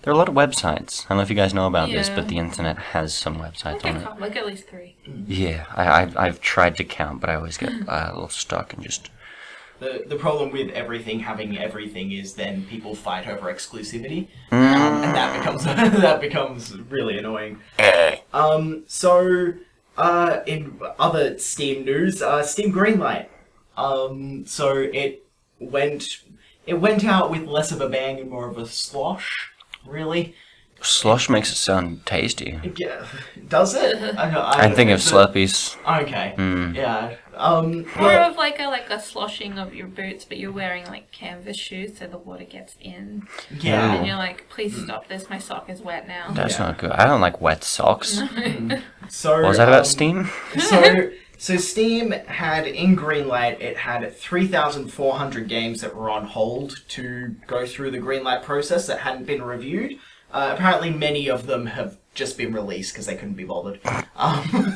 S3: a lot of websites. I don't know if you guys know about this,
S4: Yeah.
S3: but the internet has some websites on it.
S4: Like at least 3.
S3: Yeah, I've tried to count, but I always get a little stuck and just.
S2: The problem with everything having everything is then people fight over exclusivity, and that becomes really annoying. So in other Steam news, Steam Greenlight. So it went out with less of a bang and more of a slosh, really.
S3: Slosh makes it sound tasty.
S2: Yeah, does it?
S3: I'm thinking of Slurpees.
S2: Okay.
S3: Mm.
S2: Yeah.
S4: More
S2: Well,
S4: of like a sloshing of your boots, but you're wearing like canvas shoes, so the water gets in.
S2: yeah.
S4: And you're like, please stop this. My sock is wet now.
S3: That's
S2: Yeah.
S3: not good. I don't like wet socks.
S2: So
S3: What was that about Steam?
S2: So Steam had in Greenlight, it had 3,400 games that were on hold to go through the Greenlight process that hadn't been reviewed. Apparently, many of them have just been released because they couldn't be bothered.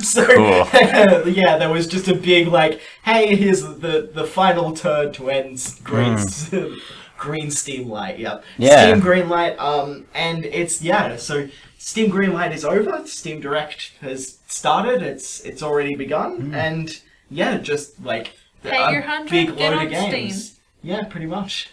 S2: So
S3: Cool.
S2: yeah, there was just a big like, hey, here's the final turd to end Green Steam Light. Yeah. Steam Greenlight. And it's so Steam Greenlight is over. Steam Direct has started. It's already begun, and yeah, just like
S4: Pay your $100,
S2: big
S4: get
S2: load
S4: on
S2: of games.
S4: Steam.
S2: Yeah, pretty much.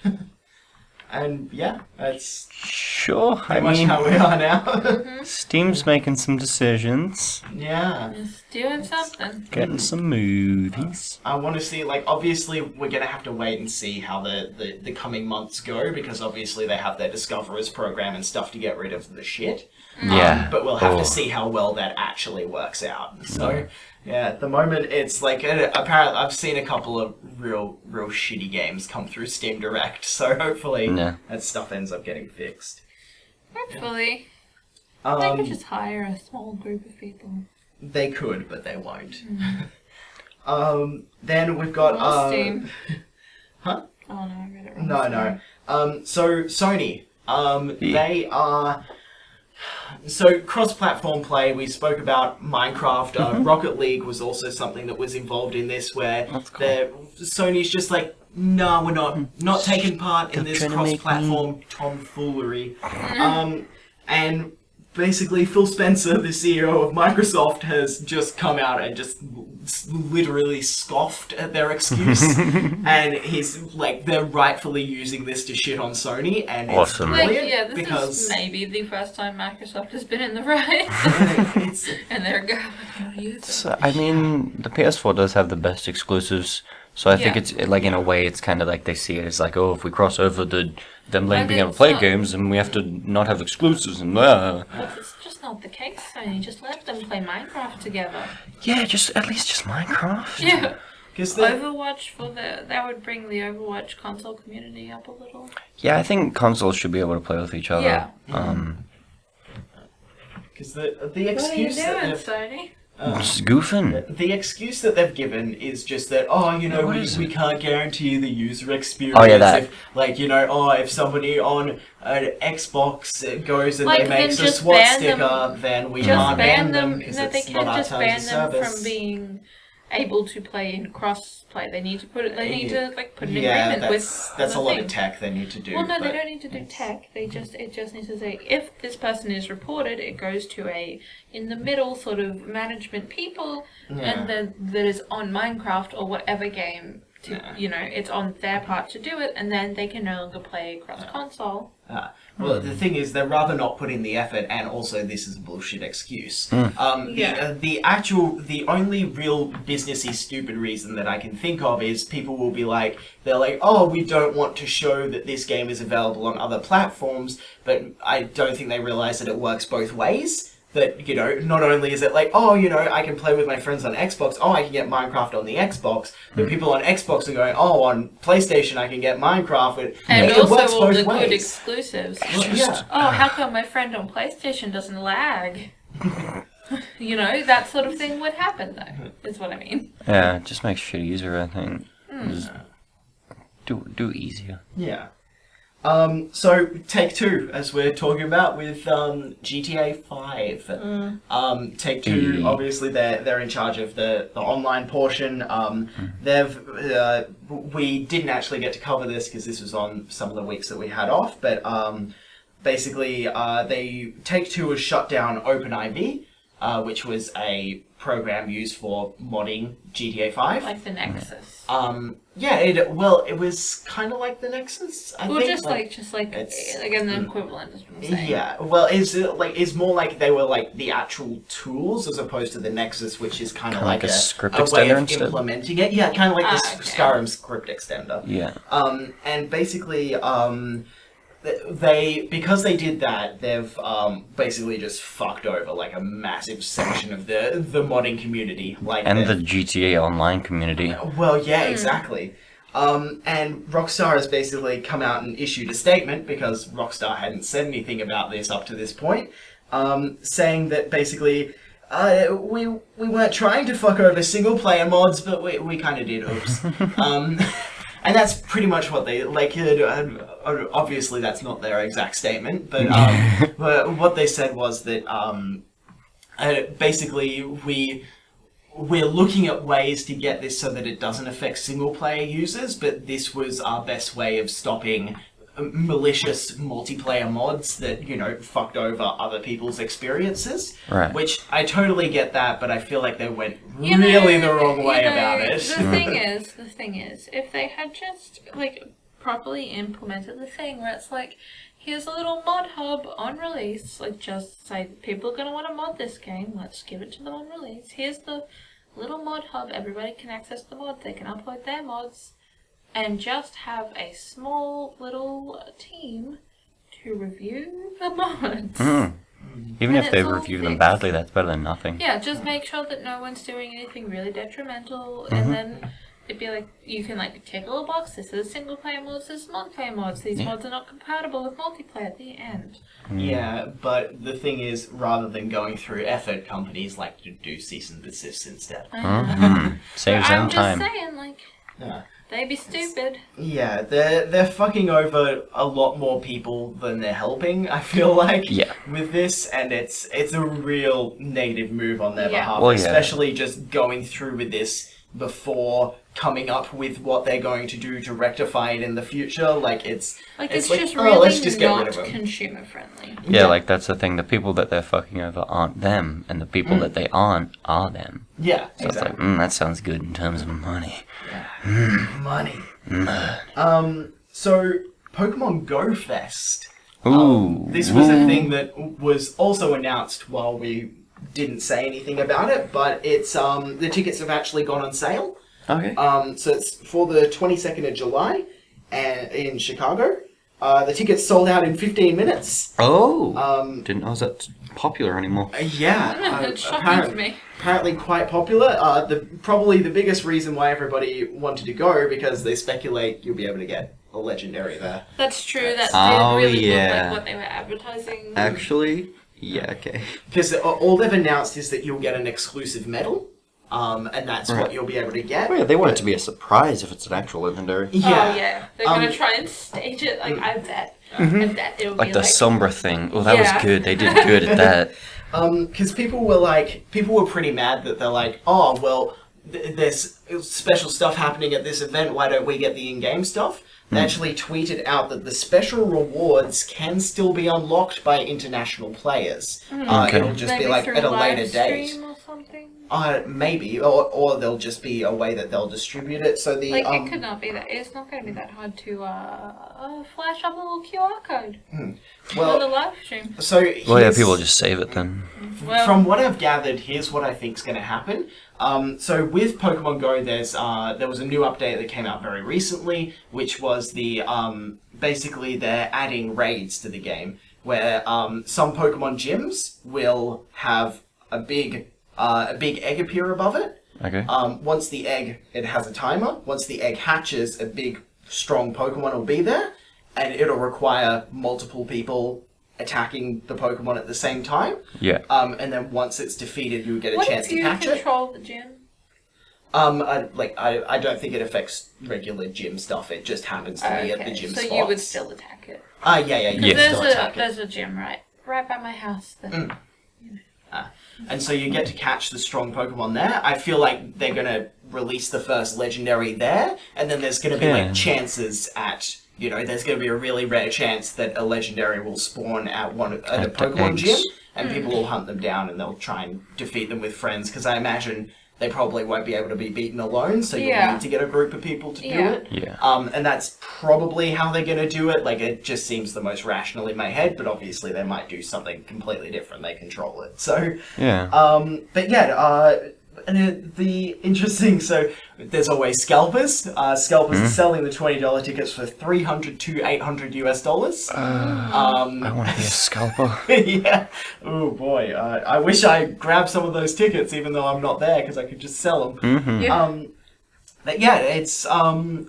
S2: And yeah, that's
S3: Sure. I
S2: pretty much
S3: mean,
S2: how we are now.
S3: Steam's making some decisions,
S2: Yeah.
S4: Just doing something.
S3: getting some movies.
S2: I want to see, like, obviously we're going to have to wait and see how the coming months go, because obviously they have their Discoverers program and stuff to get rid of the shit.
S3: Yeah.
S2: But we'll have
S3: Oh.
S2: to see how well that actually works out. So, yeah, at the moment it's like, apparently I've seen a couple of real shitty games come through Steam Direct, so hopefully
S3: Yeah.
S2: that stuff ends up getting fixed.
S4: Hopefully. They could just hire a small group of people.
S2: They could, but they won't. Then we've got
S4: Well, Steam.
S2: Huh?
S4: Oh no, I read it wrong.
S2: No. So Sony, they are. So cross-platform play. We spoke about Minecraft. Rocket League was also something that was involved in this, where
S3: That's cool.
S2: Sony's just like, no, we're not taking part in this
S3: Stop trying to make
S2: cross-platform tomfoolery. And basically, Phil Spencer, the CEO of Microsoft, has just come out and just literally scoffed at their excuse. And he's like, they're rightfully using this to shit on Sony, and
S3: Awesome.
S2: it's
S4: Like,
S2: brilliant
S4: yeah, this
S2: because
S4: is maybe the first time Microsoft has been in the right.
S2: it's
S4: And they're going to use it.
S3: So, I mean, the PS4 does have the best exclusives, so I think
S4: Yeah.
S3: it's like in a way it's kind of like they see it as like, oh, if we cross over them letting being able to
S4: it's
S3: play
S4: not-
S3: games, and we have to not have exclusives and blah.
S4: But it's just not the case, Sony. Just let them play Minecraft together.
S3: Yeah, at least just Minecraft.
S4: Yeah.
S2: because
S4: Overwatch that would bring the Overwatch console community up a little.
S3: Yeah, I think consoles should be able to play with each other.
S4: Yeah.
S2: the excuse
S4: What are you
S2: that
S4: doing,
S2: they've-
S4: Sony?
S3: Just goofing.
S2: the excuse that they've given is just that, oh, you know,
S3: What
S2: we,
S3: is
S2: we
S3: it?
S2: can't guarantee the user experience.
S3: Oh, yeah, that.
S2: If, like, you know, oh, if somebody on an Xbox goes and
S4: Like,
S2: they makes
S4: then
S2: a
S4: just
S2: SWAT
S4: ban
S2: sticker,
S4: them.
S2: then we
S4: Just
S2: can't ban them
S4: them.
S2: because
S4: No, they
S2: it's not
S4: can't
S2: our
S4: just
S2: terms
S4: ban
S2: of
S4: them
S2: service.
S4: from being able to play in cross-play. They need to put it. They need to like put an
S2: Yeah,
S4: agreement
S2: that's
S4: with.
S2: a
S4: the
S2: lot
S4: thing.
S2: of tech they need to do.
S4: Well, no, they
S2: but-
S4: don't need to do tech. It just needs to say if this person is reported, it goes to a in the middle sort of management people, and then that is on Minecraft or whatever game. It's on their part to do it, and then they can no longer play cross console.
S2: Well, the thing is, they'd rather not put in the effort, and also this is a bullshit excuse.
S4: Yeah.
S2: The only real businessy stupid reason that I can think of is people will be like, they're like, oh, we don't want to show that this game is available on other platforms, but I don't think they realize that it works both ways. That, you know, not only is it like, oh, you know, I can play with my friends on Xbox, oh, I can get Minecraft on the Xbox, but people on Xbox are going, oh, on PlayStation I can get Minecraft,
S4: And
S2: it
S4: also
S2: works
S4: all
S2: both
S4: the good
S2: ways.
S4: exclusives.
S2: Well, yeah.
S4: Oh, how come my friend on PlayStation doesn't lag? That sort of thing would happen, though, is what I mean.
S3: Yeah, it just makes shit easier, I think. Just do it easier.
S2: Yeah. So Take-Two, as we're talking about with GTA 5. Take-Two, obviously they're in charge of the online portion. We didn't actually get to cover this because this was on some of the weeks that we had off, but basically Take-Two has shut down OpenIV, which was a program used for modding GTA 5.
S4: Like the Nexus.
S2: It was kind of like the Nexus. I think.
S4: Just like again the equivalent. Is what I'm saying.
S2: Yeah, well, it's more like they were like the actual tools as opposed to the Nexus, which is kind of like a
S3: script
S2: way
S3: extender
S2: of
S3: instead?
S2: implementing it. Yeah, kind of like the
S4: okay.
S2: Skyrim script extender.
S3: Yeah.
S2: And basically, because they did that, they've basically just fucked over like a massive section of the modding community,
S3: And the GTA Online community.
S2: Well, yeah, exactly. And Rockstar has basically come out and issued a statement, because Rockstar hadn't said anything about this up to this point, saying that basically we weren't trying to fuck over single player mods, but we kind of did. Oops. And that's pretty much what they like. Obviously, that's not their exact statement, but what they said was that basically we're looking at ways to get this so that it doesn't affect single player users, but this was our best way of stopping malicious multiplayer mods that, fucked over other people's experiences.
S3: Right.
S2: Which I totally get that, but I feel like they went really the wrong way about it.
S4: The thing is, if they had just properly implemented the thing where it's like, here's a little mod hub on release, just say people are gonna want to mod this game, let's give it to them on release. Here's the little mod hub, everybody can access the mod, they can upload their mods. And just have a small little team to review the mods.
S3: Even
S4: And
S3: if they
S4: it's all
S3: review them
S4: fixed.
S3: badly, that's better than nothing.
S4: Yeah, just make sure that no one's doing anything really detrimental, and then it'd be like, you can tick a little box, this is single player mods, this is multiplayer mods, these mods are not compatible with multiplayer at the end.
S2: Yeah, but the thing is, rather than going through effort, companies like to do cease and desist instead.
S3: Saves them time.
S4: I'm just saying,
S2: Yeah.
S4: they be stupid.
S2: Yeah, they're fucking over a lot more people than they're helping, I feel like, with this, and it's a real negative move on their behalf, especially just going through with this before coming up with what they're going to do to rectify it in the future.
S4: It's just really
S2: let's just get rid
S4: not
S2: of them.
S4: consumer friendly.
S3: Yeah, that's the thing. The people that they're fucking over aren't them, and the people that they aren't are them.
S2: Yeah,
S3: So
S2: exactly.
S3: it's like, that sounds good in terms of money.
S2: Money. So, Pokemon Go Fest.
S3: Ooh.
S2: This was a thing that was also announced while we didn't say anything about it, but it's the tickets have actually gone on sale.
S3: Okay.
S2: So it's for the 22nd of July in Chicago. The tickets sold out in 15 minutes.
S3: Oh. Didn't know it was that popular anymore.
S2: Yeah.
S4: It's shocking to me.
S2: Apparently quite popular. Probably the biggest reason why everybody wanted to go, because they speculate you'll be able to get a legendary there.
S4: That's true. That
S3: Oh,
S4: did really
S3: yeah.
S4: look like what they were advertising.
S3: Actually, yeah, okay.
S2: Because all they've announced is that you'll get an exclusive medal, and that's what you'll be able to get.
S3: Oh, yeah, they want it to be a surprise if it's an actual legendary.
S2: Yeah.
S4: Oh yeah, they're gonna try and stage it. I bet. I bet it'll
S3: Like
S4: be
S3: the Sombra thing. Oh, that was good. They did good at that.
S2: Because people were pretty mad that they're like, oh, well, there's special stuff happening at this event, why don't we get the in-game stuff? They actually tweeted out that the special rewards can still be unlocked by international players. It'll just
S4: Maybe
S2: be like
S4: through
S2: at a
S4: live
S2: later date.
S4: stream or something.
S2: Maybe, or there'll just be a way that they'll distribute it. So the
S4: It could not be that. It's not going to be that hard to flash up a little QR code on the
S2: well,
S4: live stream.
S2: so
S3: Well, yeah,
S2: here's-
S3: people just save it then.
S4: Well,
S2: From what I've gathered, here's what I think's going to happen. So with Pokemon Go, there was a new update that came out very recently, which was the basically they're adding raids to the game, where some Pokemon gyms will have a big egg appear above it.
S3: Okay.
S2: Once the egg, it has a timer. Once the egg hatches, a big, strong Pokemon will be there, and it'll require multiple people attacking the Pokemon at the same time.
S3: Yeah.
S2: And then once it's defeated, you get a chance to catch
S4: What if you
S2: it.
S4: control the gym?
S2: I don't think it affects regular gym stuff. It just happens to be at the gym spots.
S4: So you would still attack it?
S2: Yeah, you would still attack it.
S4: There's a gym right by my house.
S2: And so you get to catch the strong Pokemon there. I feel like they're going to release the first legendary there, and then there's going to be like chances at, there's going to be a really rare chance that a legendary will spawn at a Pokemon gym, and people will hunt them down and they'll try and defeat them with friends, because I imagine they probably won't be able to be beaten alone, so you'll need to get a group of people to do it.
S3: Yeah.
S2: And that's probably how they're going to do it. Like, it just seems the most rational in my head, but obviously they might do something completely different. They control it. So, the interesting, so there's always scalpers. Scalpers are selling the $20 tickets for $300 to $800 US.
S3: I want to be a scalper.
S2: Yeah. Oh boy. I wish I grabbed some of those tickets, even though I'm not there, because I could just sell them.
S3: Mm-hmm.
S2: But yeah, it's like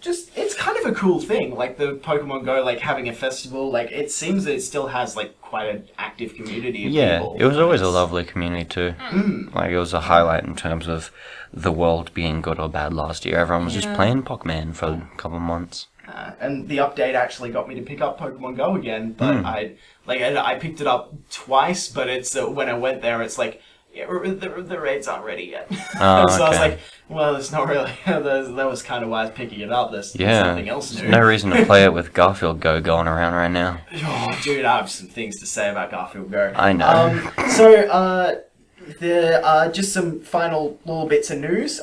S2: it's kind of a cool thing. Like the Pokemon Go, like having a festival. Like it seems that it still has like quite an active community of people.
S3: It was always a lovely community too. Like it was a highlight in terms of the world being good or bad last year. Everyone was just playing Pokemon for a couple of months.
S2: And the update actually got me to pick up Pokemon Go again, but I picked it up twice. But it's when I went there, it's like. Yeah, the raids aren't ready yet. So I was like, well, there's not really... that was kind of why I was picking it up. There's something else new.
S3: There's no reason to play it with Garfield Go going around right now.
S2: Oh, dude, I have some things to say about Garfield Go.
S3: I know.
S2: There are just some final little bits of news.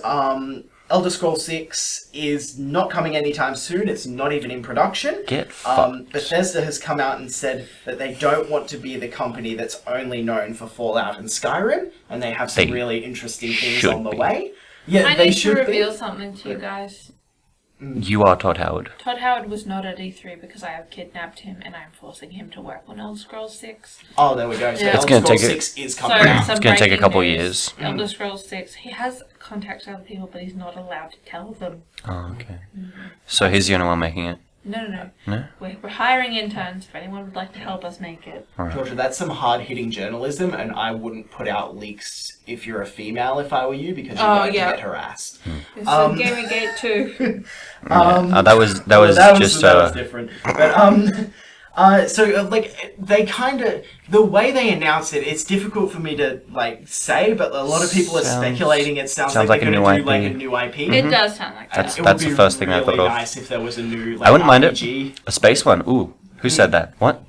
S2: Elder Scrolls 6 is not coming anytime soon. It's not even in production.
S3: Get fucked.
S2: Bethesda has come out and said that they don't want to be the company that's only known for Fallout and Skyrim, and they have some really interesting things on the way. Yeah,
S4: I need to reveal something to you guys.
S3: You are Todd Howard.
S4: Todd Howard was not at E3 because I have kidnapped him and I'm forcing him to work on Elder Scrolls 6.
S2: Oh, there we go. So
S4: Yeah.
S2: Elder Scrolls 6 is coming out.
S3: It's going to take a couple years.
S4: Elder Scrolls 6. He has contacted other people, but he's not allowed to tell them.
S3: Oh, okay. So he's the only one making it?
S4: No.
S3: No?
S4: We're hiring interns if anyone would like to help us make it.
S3: Right.
S2: Georgia, that's some hard-hitting journalism, and I wouldn't put out leaks if you're a female if I were you, because you're going to get harassed.
S4: It's Gamergate too.
S3: That was
S2: different. But they kind of, the way they announce it, it's difficult for me to say, but a lot of people are speculating it sounds like they're going to do like a new IP.
S4: It does sound like that.
S3: That's the first thing I thought of.
S2: It would be really nice if there was a new
S3: I wouldn't mind it.
S2: RPG.
S3: A space one. Ooh, who said that? What?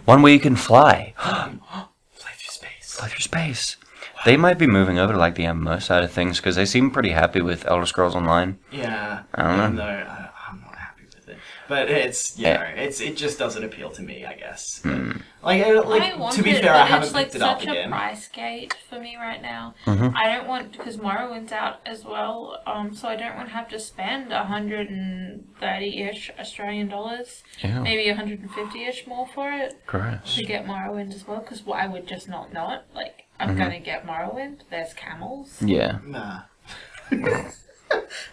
S3: One where you can fly.
S2: Fly through space.
S3: Fly through space. They might be moving over to like the MMO side of things because they seem pretty happy with Elder Scrolls Online.
S2: Yeah.
S3: I don't know.
S2: No, I'm not happy with it. But it's, it just doesn't appeal to me, I guess. To be fair, I haven't picked it up again.
S4: It's such a price gate for me right now.
S3: Mm-hmm.
S4: I don't want, because Morrowind's out as well, so I don't want to have to spend 130-ish Australian dollars, maybe 150-ish more for it.
S3: Correct.
S4: To get Morrowind as well, because I would just not know it. Like, I'm going to get Morrowind, there's camels.
S3: Yeah.
S2: Nah.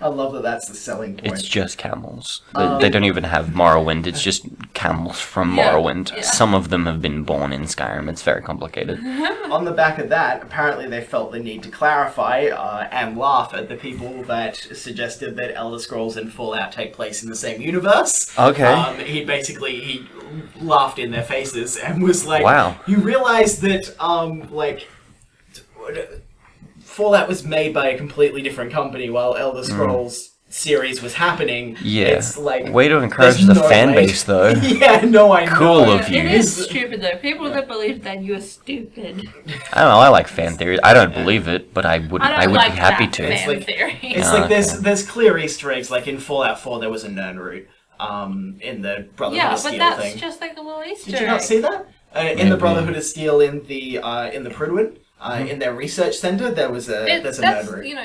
S2: I love that that's the selling point.
S3: It's just camels. They don't even have Morrowind. It's just camels from Morrowind.
S4: Yeah.
S3: Some of them have been born in Skyrim. It's very complicated.
S2: On the back of that, apparently they felt the need to clarify and laugh at the people that suggested that Elder Scrolls and Fallout take place in the same universe.
S3: Okay.
S2: He laughed in their faces and was like,
S3: wow.
S2: You realize that, Fallout was made by a completely different company while Elder Scrolls series was happening.
S3: Yeah.
S2: It's like...
S3: Way to encourage the fan base, though.
S2: Yeah, no, I know.
S3: Cool of you.
S4: It is stupid, though. People that believe that, you're stupid.
S3: I don't know, I like fan theory. I don't believe it, but I would be happy to.
S4: Fan theory.
S2: It's like there's clear Easter eggs. Like in Fallout 4, there was a Nern root in the Brotherhood of Steel thing.
S4: Yeah, but that's just like a little Easter egg.
S2: Did you not see that? In the Brotherhood of Steel in the Pridwin, in their research center, there's a Nern root.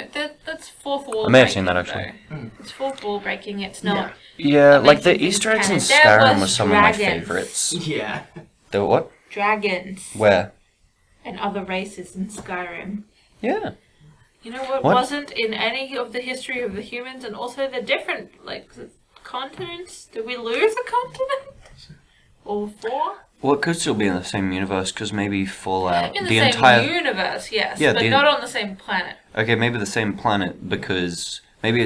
S4: That's fourth wall.
S3: I may have seen that actually.
S4: It's fourth wall breaking. It's not.
S3: Yeah, like the Easter eggs in Skyrim was some of my favorites.
S2: Yeah.
S3: There were what?
S4: Dragons.
S3: Where?
S4: And other races in Skyrim.
S3: Yeah.
S4: You know what wasn't in any of the history of the humans, and also the different continents? Did we lose a continent? Or four?
S3: Well, it could still be in the same universe, because maybe Fallout...
S4: In the same
S3: entire...
S4: universe, yes,
S3: Yeah,
S4: but not on the same planet.
S3: Okay, maybe the same planet, because... Maybe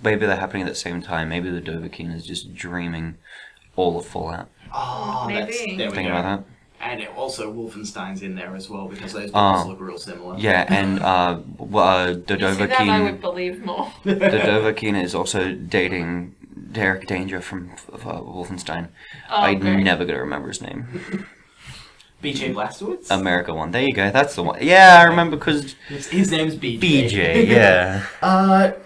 S3: they're happening at the same time. Maybe the Dovahkiin is just dreaming all of Fallout.
S2: Oh,
S4: Maybe.
S2: there we
S3: Think
S2: go.
S3: about that.
S2: And also Wolfenstein's in there as well, because those books look real similar.
S3: Yeah, and the
S4: You see that, I would
S3: Dovahkiin...
S4: believe more.
S3: The Dovahkiin is also dating Derek Danger from Wolfenstein. I'm never going to remember his name.
S2: BJ Blastowitz?
S3: America one. There you go. That's the one. Yeah, I remember because...
S2: His name's BJ.
S3: BJ, yeah.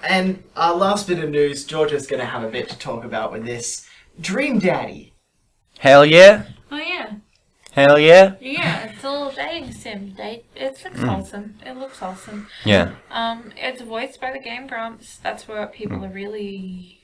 S2: And our last bit of news, Georgia's going to have a bit to talk about with this. Dream Daddy.
S3: Hell yeah.
S4: Oh yeah.
S3: Hell yeah.
S4: Yeah, it's a little dating sim date. It looks awesome. It looks awesome.
S3: Yeah.
S4: It's voiced by the Game Grumps. That's what people are really...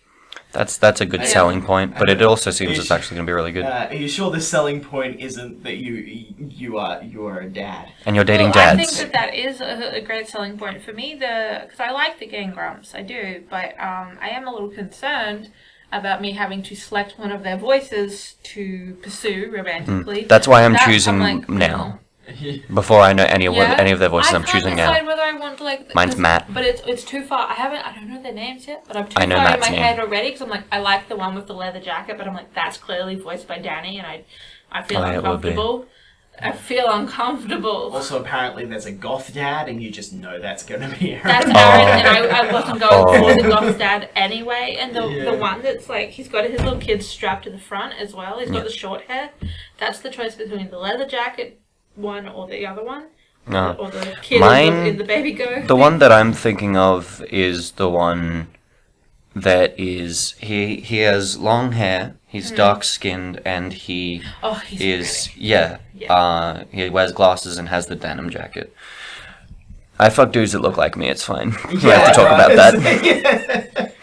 S3: That's a good selling point, but it also seems it's actually going to be really good.
S2: Are you sure the selling point isn't that you are a dad?
S3: And you're dating
S4: I
S3: dads.
S4: think that is a great selling point for me. Because I like the Game Grumps, I do, but I am a little concerned about me having to select one of their voices to pursue romantically.
S3: That's why I'm
S4: That,
S3: choosing
S4: like,
S3: now. Before I know any of their voices, I'm choosing now.
S4: I can't decide whether I want to like.
S3: Mine's Matt.
S4: But it's too far. I don't know their names yet, but I'm too
S3: I know
S4: far
S3: Matt's
S4: in my
S3: name.
S4: head already because I'm like, I like the one with the leather jacket, but I'm like, that's clearly voiced by Danny, and I feel
S3: Oh, yeah, it would be.
S4: uncomfortable. I feel uncomfortable.
S2: Also, apparently there's a goth dad, and you just know that's going to be Aaron.
S4: That's Aaron, and I wasn't going for the goth dad anyway. And the one that's like, he's got his little kids strapped to the front as well. He's got the short hair. That's the choice between the leather jacket one or the other one.
S3: No.
S4: Or the kid in the Baby Go.
S3: The one that I'm thinking of is the one that is... He has long hair, he's dark-skinned, and he
S4: he's
S3: is... Yeah. He wears glasses and has the denim jacket. I fuck dudes that look like me, it's fine. We have to talk about that.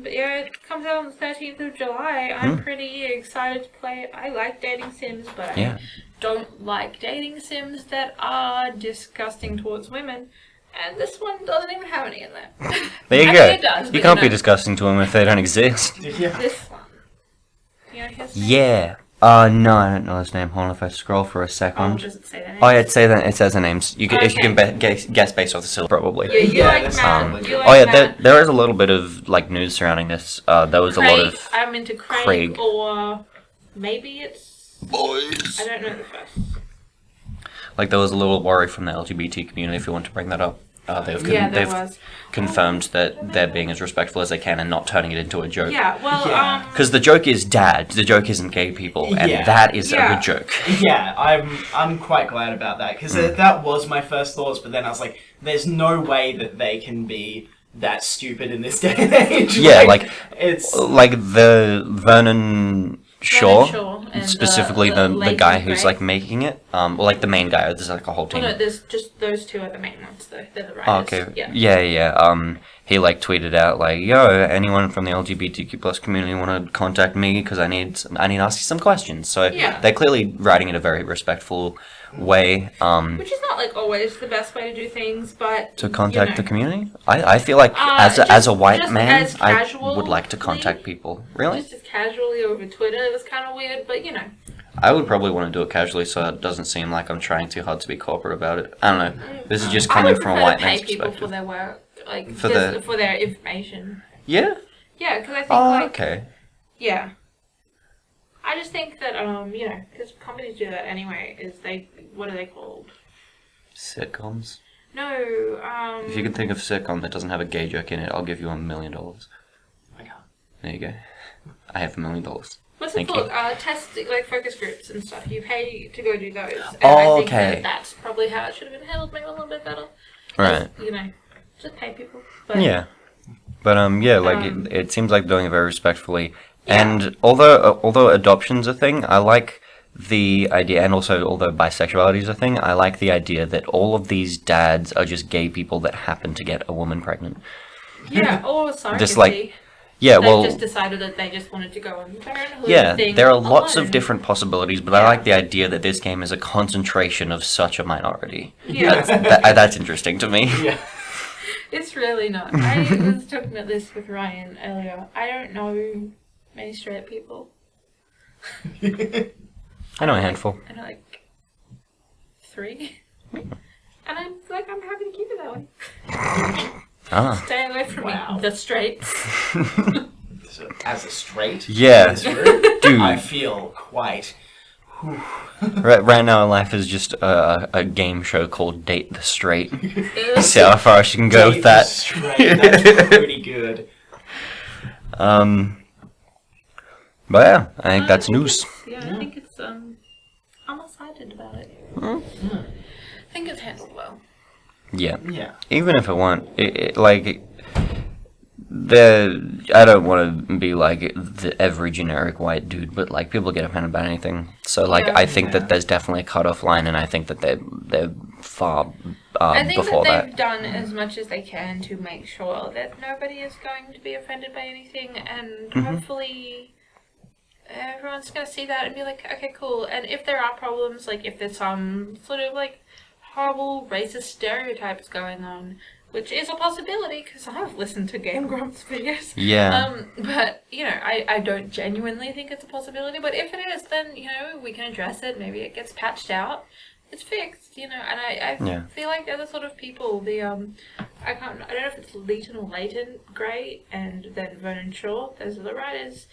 S4: But yeah, it comes out on the 13th of July. I'm pretty excited to play it. I like dating sims, but I don't like dating sims that are disgusting towards women. And this one doesn't even have any in there.
S3: There you
S4: I
S3: go.
S4: mean, it does,
S3: You
S4: but
S3: can't be
S4: know.
S3: disgusting to them if they don't exist.
S4: This one. You know his name?
S3: Yeah. No, I don't know his name. Hold on, if I scroll for a
S4: Oh,
S3: second.
S4: does it say that?
S3: Oh, yeah, it says the names. You can, if you
S4: Okay.
S3: can guess based off the syllable, probably.
S4: Yeah, you like
S2: that's
S4: Matt.
S2: probably
S4: You
S2: good.
S4: like
S3: Oh yeah,
S4: Matt.
S3: there is a little bit of like news surrounding this. There was
S4: Craig,
S3: a lot of
S4: I'm into Craig. Or maybe it's...
S3: boys.
S4: I don't know the first.
S3: Like there was a little worry from the LGBT community. If you want to bring that up, they've
S4: Yeah, there
S3: they've
S4: was.
S3: confirmed that they're being as respectful as they can and not turning it into a joke.
S4: Yeah, well,
S2: Yeah.
S3: Because the joke is dad. The joke isn't gay people, and
S2: Yeah.
S3: that is a
S4: Yeah.
S3: good joke.
S2: Yeah, I'm quite glad about that, because that was my first thoughts, but then I was like, there's no way that they can be that stupid in this day and age.
S3: Yeah, like
S2: it's...
S3: like the Vernon Shaw,
S4: and,
S3: specifically the
S4: Leighton
S3: guy who's
S4: Gray.
S3: like making it. Well, like the main guy. There's like a whole
S4: Oh,
S3: team.
S4: no, there's just those two are the main ones, though. They're the
S3: Oh,
S4: writers.
S3: okay.
S4: Yeah.
S3: He like tweeted out like, "Yo, anyone from the LGBTQ plus community want to contact me because I need to ask you some questions." So
S4: Yeah.
S3: they're clearly writing in a very respectful way.
S4: Which is not, like, always the best way to do things, but...
S3: To contact
S4: you
S3: the
S4: know.
S3: community, I feel like as a
S4: just
S3: white man,
S4: as
S3: I
S4: casually-
S3: would like to contact people. Really,
S4: Just as casually over Twitter, it was kind of weird, but, you know.
S3: I would probably want to do it casually, so it doesn't seem like I'm trying too hard to be corporate about it. I don't know. This is just
S4: I
S3: coming
S4: would
S3: from a
S4: prefer
S3: white
S4: to pay
S3: man's
S4: people for
S3: perspective.
S4: their work, like,
S3: For
S4: for their information.
S3: Yeah.
S4: Yeah, because I think,
S3: Oh,
S4: like...
S3: okay.
S4: Yeah. I just think that, you know, because companies do that anyway, what are they called?
S3: Sitcoms.
S4: No,
S3: If you can think of a sitcom that doesn't have a gay joke in it, I'll give you $1 million.
S2: I can't.
S3: There you go. I have $1 million.
S4: what's
S3: Thank
S4: it called?
S3: you.
S4: Testing, like focus groups and stuff. You pay to go do those. And
S3: Oh,
S4: I think
S3: okay.
S4: that that's probably how it should have been handled, maybe a little bit better.
S3: Right.
S4: Just, you know, just pay people. But,
S3: Yeah. But yeah, like
S4: Um,
S3: it seems like they're doing it very respectfully.
S4: Yeah.
S3: And although adoption's a thing, I like the idea, and also although bisexuality is a thing, I like the idea that all of these dads are just gay people that happen to get a woman pregnant.
S4: Yeah, or surrogacy.
S3: Just like- Yeah,
S4: They
S3: well,
S4: just decided that they just wanted to go on the parenthood
S3: yeah,
S4: thing
S3: there are lots of
S4: alone.
S3: different possibilities, but I
S4: Yeah.
S3: like the idea that this game is a concentration of such a minority.
S4: Yeah.
S3: That's interesting to me.
S2: Yeah.
S4: It's really not. I was talking about this with Ryan earlier. I don't know many straight people.
S3: I know a handful.
S4: I know like 3. And I'm happy to keep it that way. Stay away from me, the straight.
S2: So, as a straight,
S3: Yeah.
S2: in this room,
S3: Dude.
S2: I feel quite.
S3: Right now, life is just a game show called Date the Straight. See how far she can go with that.
S2: Straight, that's pretty good.
S3: But yeah, I think that's news.
S4: I think it's I'm excited about it. I think it's handled well.
S3: Yeah.
S2: Yeah.
S3: Even if it weren't, I don't want to be like every generic white dude, but like people get offended about anything. So like I think that there's definitely a cutoff line, and I think that they're far
S4: I think
S3: before
S4: that they've done as much as they can to make sure that nobody is going to be offended by anything, and hopefully everyone's going to see that and be like, okay, cool. And if there are problems, like if there's some sort of like horrible racist stereotypes going on, which is a possibility because I've listened to Game Grumps videos.
S3: Yeah.
S4: But, you know, I don't genuinely think it's a possibility. But if it is, then, you know, we can address it. Maybe it gets patched out. It's fixed, you know. And I feel like they're the sort of people, I don't know if it's Leighton Gray and then Vernon Shaw. Those are the writers.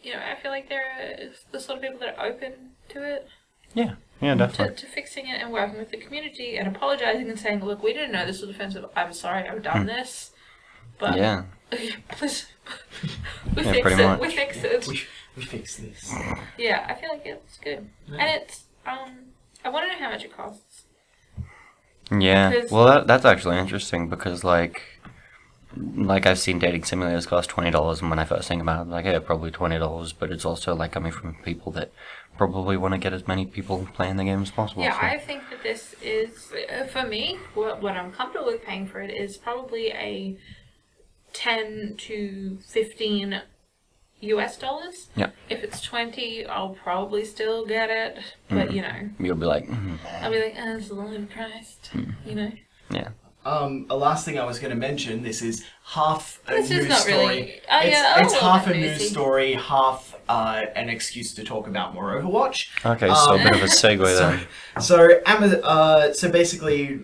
S4: You know, I feel like they're the sort of people that are open to it.
S3: Yeah. Yeah, definitely.
S4: To fixing it and working with the community and apologising and saying, look, we didn't know this was offensive. I'm sorry, I've done this. But please, we fix
S3: pretty
S4: it.
S3: much.
S4: We fix it.
S2: We fix this.
S4: Yeah, I feel like it's good. Yeah. And it's, I want to know how much it costs.
S3: Yeah.
S4: Because
S3: well, that's actually interesting because like I've seen dating simulators cost $20, and when I first think about it, I'm like, yeah, probably $20, but it's also like coming from people that probably want to get as many people playing the game as possible.
S4: Yeah,
S3: so.
S4: I think that this is, for me, what I'm comfortable with paying for it is probably a 10 to 15 US dollars.
S3: Yeah.
S4: If it's 20, I'll probably still get it, but you know.
S3: You'll be like,
S4: I'll be like, oh, it's a little priced, you know.
S3: Yeah.
S2: A last thing I was going to mention, this is half a
S4: This is
S2: news
S4: not
S2: story.
S4: really-
S2: It's half a
S4: bit
S2: news
S4: newsy.
S2: story, half an excuse to talk about more Overwatch.
S3: Okay, so a bit of a segue then.
S2: So basically,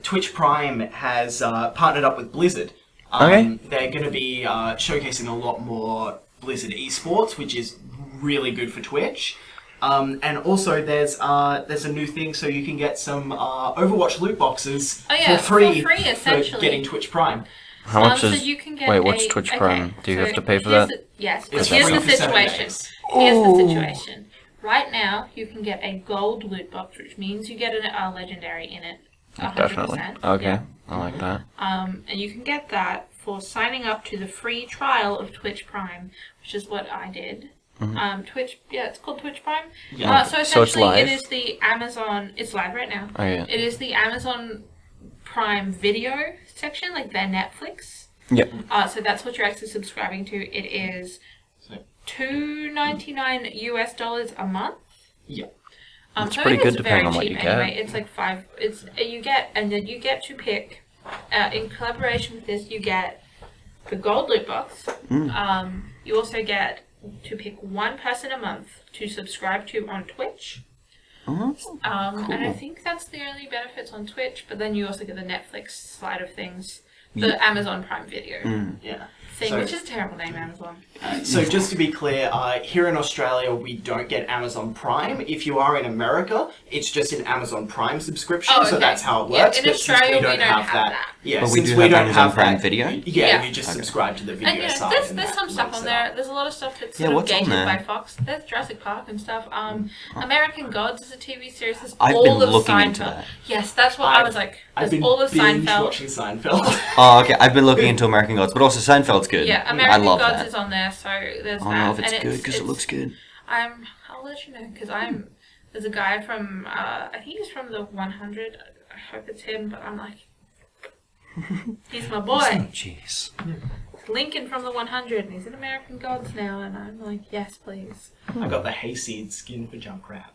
S2: Twitch Prime has partnered up with Blizzard.
S3: Okay.
S2: They're going to be showcasing a lot more Blizzard esports, which is really good for Twitch. And also, there's a new thing, so you can get some Overwatch loot boxes for free
S4: essentially.
S2: getting Twitch Prime.
S3: How much
S4: so
S3: is...
S4: you can get
S3: Wait, what's Twitch Prime? Do you have to pay for that?
S4: Yes, but
S2: It's
S4: here's
S2: free
S4: the
S2: for 7
S4: situation.
S2: days.
S4: Here's the situation. Right now, you can get a gold loot box, which means you get a legendary in it. 100%.
S3: Definitely. Okay,
S4: Yeah.
S3: I like that.
S4: And you can get that for signing up to the free trial of Twitch Prime, which is what I did. Twitch, it's called Twitch Prime.
S2: Yeah.
S4: So
S3: So it's
S4: essentially,
S3: live?
S4: it is the Amazon. It's live right now.
S3: Oh, yeah.
S4: It is the Amazon Prime Video section, like their Netflix.
S3: Yep.
S4: So that's what you're actually subscribing to. It is $2.99 US dollars a month.
S2: Yeah.
S3: That's
S4: so
S3: pretty
S4: it is
S3: good depending
S4: very
S3: on what
S4: cheap
S3: you get.
S4: anyway. It's like and then you get to pick. In collaboration with this, you get the gold loot box. You also get to pick one person a month to subscribe to on Twitch.
S3: Cool.
S4: And I think that's the only benefits on Twitch, but then you also get the Netflix side of things, the Amazon Prime Video
S2: Yeah.
S4: thing,
S2: So-
S4: which is a terrible name, Amazon.
S2: So just to be clear, here in Australia we don't get Amazon Prime. If you are in America, it's just an Amazon Prime subscription,
S4: Oh,
S2: so
S4: okay.
S2: that's how it
S4: Yeah,
S2: works.
S4: in
S2: but since
S4: Australia, we don't have that.
S2: Yeah,
S3: But we
S2: since
S3: do
S2: we
S3: have
S2: don't
S3: Amazon
S2: have
S3: Prime
S2: that,
S3: Video?
S2: Yeah, you just subscribe to the video
S4: And you know,
S2: side.
S4: there's
S2: and
S4: some
S2: that
S4: stuff
S2: links
S4: on
S2: it
S4: there.
S2: up.
S4: There's a lot of stuff that's
S3: Yeah,
S4: sort of
S3: what's on
S4: gated
S3: there?
S4: by Fox. There's Jurassic Park and stuff. American Gods is a TV series. There's
S3: I've
S4: all
S3: been
S4: of
S3: looking
S4: Seinfeld.
S3: into that.
S4: Yes, that's what I was like.
S2: I've
S4: There's
S2: been
S4: all of
S2: binge
S4: Seinfeld.
S2: watching Seinfeld.
S3: Oh, okay. I've been looking into American Gods, but also Seinfeld's good.
S4: Yeah,
S3: I
S4: American
S3: love
S4: Gods
S3: that.
S4: is on there, so there's
S3: I don't
S4: that.
S3: know if it's
S4: And
S3: good because it looks good.
S4: I'll let you know because there's a guy from I think he's from the 100. I hope it's him, but I'm like, he's my boy.
S3: Jeez.
S4: Lincoln from the 100, and he's in American Gods now, and I'm like, yes, please.
S2: I got the hayseed skin for Junkrat.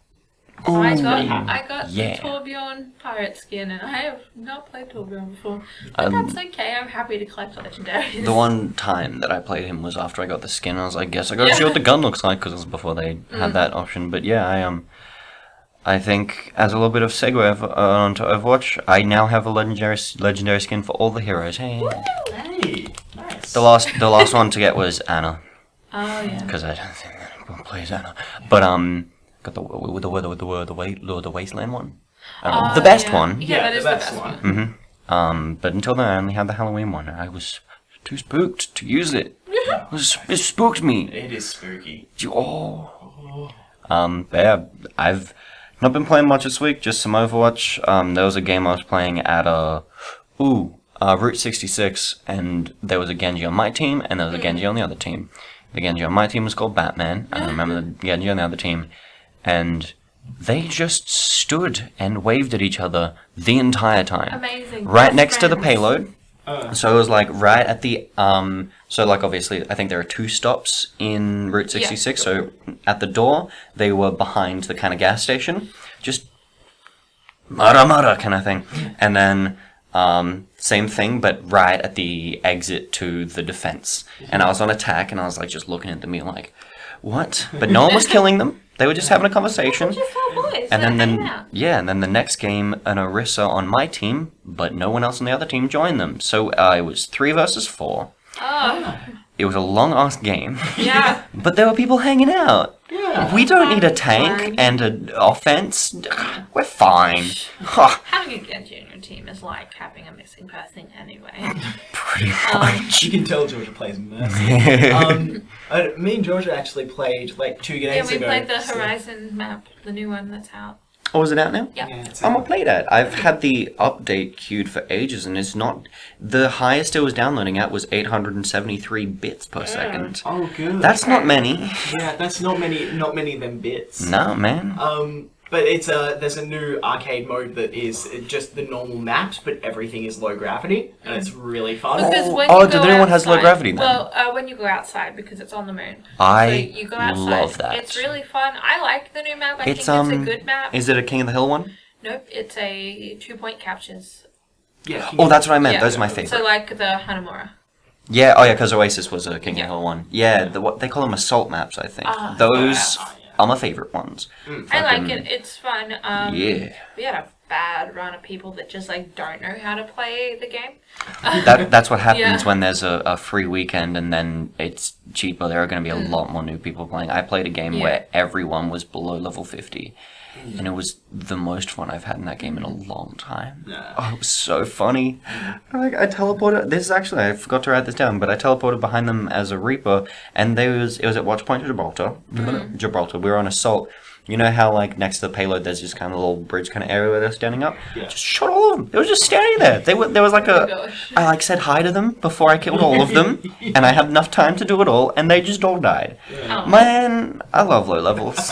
S4: So I got
S3: yeah.
S4: the Torbjorn pirate skin, and I have not played Torbjorn before. But that's okay. I'm happy to collect legendaries.
S3: The one time that I played him was after I got the skin. I was like, guess I gotta see what the gun looks like, because it was before they had that option. But yeah, I think as a little bit of segue onto Overwatch, I now have a legendary skin for all the heroes. Hey,
S2: Hey, nice.
S3: the last one to get was Anna,
S4: Oh yeah.
S3: because I don't think anyone plays Anna. But got the Wasteland one, the best one.
S4: Yeah, that is the best one.
S3: But until then, I only had the Halloween one. I was too spooked to use it. It spooked me.
S2: It is spooky.
S3: Oh. But yeah, I've not been playing much this week. Just some Overwatch. There was a game I was playing at Route 66, and there was a Genji on my team, and there was a Genji on the other team. The Genji on my team was called Batman. I remember the Genji on the other team, and they just stood and waved at each other the entire time.
S4: Amazing.
S3: Right
S4: Best
S3: next to the
S4: friends.
S3: payload. So it was like right at the so like obviously I think there are 2 stops in Route 66. So at the door they were behind the kind of gas station, just mara kind of thing, and then same thing but right at the exit to the defense. And I was on attack, and I was like just looking at them being like, what? But no one was killing them. They were just having a conversation.
S4: Just little boys.
S3: And then
S4: hanging out.
S3: and then the next game, an Orisa on my team, but no one else on the other team joined them. So it was 3 versus 4.
S4: Oh.
S3: It was a long-ass game,
S4: Yeah.
S3: but there were people hanging out.
S2: Yeah.
S3: We don't need a tank
S4: Fine.
S3: and an offense. We're fine. Huh,
S4: Having a Genji on your team is like having a missing person anyway.
S3: pretty much.
S2: You can tell Georgia plays Mercy. Me and Georgia actually played like 2
S4: Yeah,
S2: games
S4: we
S2: ago.
S4: played the
S2: so-
S4: Horizon map, the new one that's out.
S3: Oh, is it out now?
S4: Yeah.
S2: Yeah, it's
S3: I'm gonna play that. I've had the update queued for ages, and it's not... The highest it was downloading at was 873 bits per second.
S2: Oh, good.
S3: That's not many.
S2: Yeah, that's not many of them bits.
S3: No, man.
S2: But it's there's a new arcade mode that is just the normal maps, but everything is low gravity, and it's really fun.
S4: Because when
S3: Oh,
S4: you
S3: the
S4: go
S3: new one has low
S4: outside-
S3: gravity then?
S4: Well, when you go outside, because it's on the moon.
S3: I
S4: so you go outside.
S3: love that.
S4: It's really fun. I like the new map. I
S3: It's,
S4: think it's a good map.
S3: Is it a King of the Hill one?
S4: Nope, it's a 2-point captures.
S2: Yeah.
S3: Oh, that's what I meant.
S4: Yeah.
S3: Those are my favorite.
S4: So like the Hanamura.
S3: Yeah, oh yeah, because Oasis was a King of the
S4: Yeah.
S3: Hill one. Yeah, what they call them assault maps, I think.
S4: Ah,
S3: Those
S2: yeah.
S3: are my favorite ones.
S4: I like it. It's fun.
S3: Yeah.
S4: We had a bad run of people that just like don't know how to play the game.
S3: That's what happens
S4: Yeah.
S3: when there's a free weekend and then it's cheaper. There are going to be a lot more new people playing. I played a game
S4: Yeah.
S3: where everyone was below level 50. And it was the most fun I've had in that game in a long time.
S2: Yeah.
S3: Oh, it was so funny. I teleported. This is actually, I forgot to write this down, but I teleported behind them as a Reaper, and it was at Watch Point Gibraltar. Gibraltar. We were on assault. You know how, like, next to the payload, there's just kind of a little bridge kind of area where they're standing up?
S2: Yeah.
S3: Just shot all of them. They were just standing there. There was like
S4: Oh my
S3: a...
S4: gosh.
S3: I, like, said hi to them before I killed all of them, and I had enough time to do it all, and they just all died.
S4: Oh.
S3: Man, I love low levels.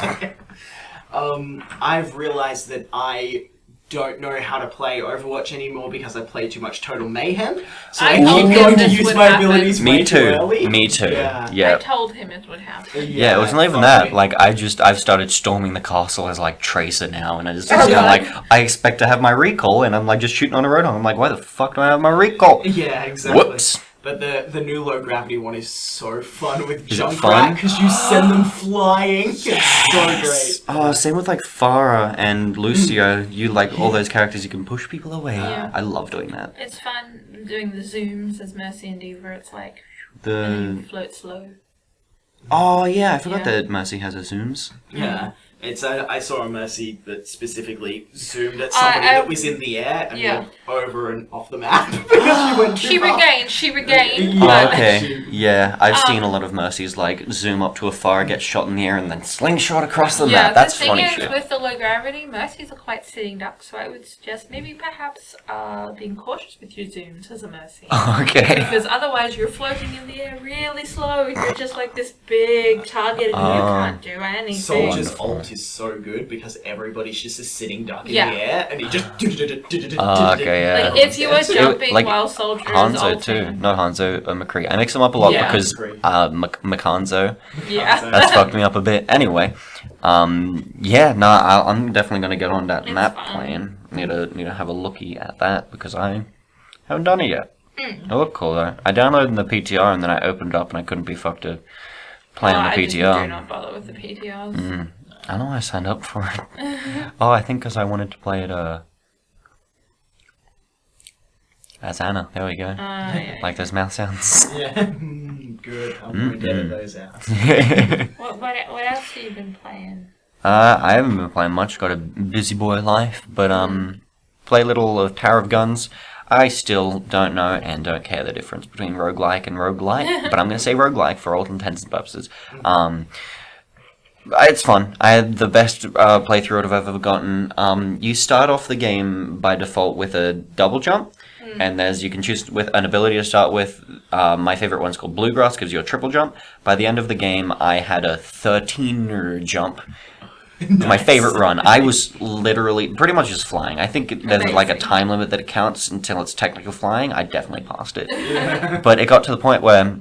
S2: I've realized that I don't know how to play Overwatch anymore because I play too much Total Mayhem. So
S4: I
S2: I
S4: told
S2: keep
S4: him
S2: going to
S4: this
S2: use
S4: would
S2: my
S4: happen.
S2: abilities way
S3: Me
S2: too early.
S3: too. Me too.
S2: Yeah.
S4: I
S3: Yeah.
S4: told him it would happen.
S3: Yeah, it was not even that. Like, I've started storming the castle as, like, Tracer now, and I just,
S4: Oh,
S3: kind of
S4: God.
S3: like, I expect to have my recall, and I'm, like, just shooting on a roadhog. I'm like, why the fuck do I have my recall?
S2: Yeah, exactly.
S3: Whoops.
S2: But the new low gravity one is so fun with
S3: Is it fun?
S2: Junkrat because you send them flying. It's so great.
S3: Oh, same with, like, Farah and Lucio. You, like, all those characters, you can push people away.
S4: Yeah.
S3: I love doing that.
S4: It's fun doing the zooms as Mercy and Diva. It's like, and then
S3: The...
S4: you float slow.
S3: Oh, yeah, I forgot
S4: Yeah.
S3: that Mercy has her zooms.
S2: Yeah. It's I saw a Mercy that specifically zoomed at somebody that was in the air and
S4: yeah.
S2: went over and off the map because she went too
S4: She
S2: far.
S4: regained.
S2: Yeah.
S3: Oh,
S4: but
S3: okay. Yeah, I've seen a
S4: Um,
S3: lot of Mercies, like, zoom up to a Farah, get shot in the air, and then slingshot across the
S4: yeah,
S3: map. That's
S4: the thing
S3: funny
S4: is,
S3: shit.
S4: with the low gravity, Mercies are quite sitting ducks, so I would suggest maybe perhaps being cautious with your zooms as a Mercy.
S3: Okay.
S4: Because otherwise you're floating in the air really slow, you're just like this big target and you can't do anything.
S2: Soldier's ult is so good because everybody's just a sitting duck in
S4: Yeah.
S2: the air, and he just.
S3: Okay, yeah.
S4: Like if you were jumping
S3: like
S4: while soldiers
S3: Hanzo too,
S4: ulting.
S3: not Hanzo, McCree. I mix them up a lot
S2: Yeah,
S3: because
S2: McCree.
S3: McHanzo.
S4: Yeah.
S3: That's fucked me up a bit. Anyway, yeah, no, I'm definitely gonna get on that
S4: It's
S3: map
S4: fun.
S3: playing. Need to have a looky at that because I haven't done it yet. It looked cool though. I downloaded the PTR and then I opened it up and I couldn't be fucked to play on the
S4: I just do
S3: PTR.
S4: not bother with the PTRs.
S3: I know I signed up for it. Oh, I think because I wanted to play it as Anna. There we go.
S4: Yeah.
S3: Like those mouth sounds.
S2: Yeah. Good. I'm going to edit those out.
S4: What else have you been playing?
S3: I haven't been playing much. Got a busy boy life, but play a little of Tower of Guns. I still don't know and don't care the difference between roguelike and roguelite, but I'm going to say roguelike for all intents and purposes. It's fun. I had the best playthrough I've ever gotten. You start off the game by default with a double jump, and you can choose with an ability to start with. My favorite one's called Bluegrass, gives you a triple jump. By the end of the game, I had a 13er jump.
S2: Nice.
S3: My favorite run. I was literally pretty much just flying. I think there's like a time limit that it counts until it's technically flying. I definitely passed it.
S2: Yeah.
S3: But it got to the point where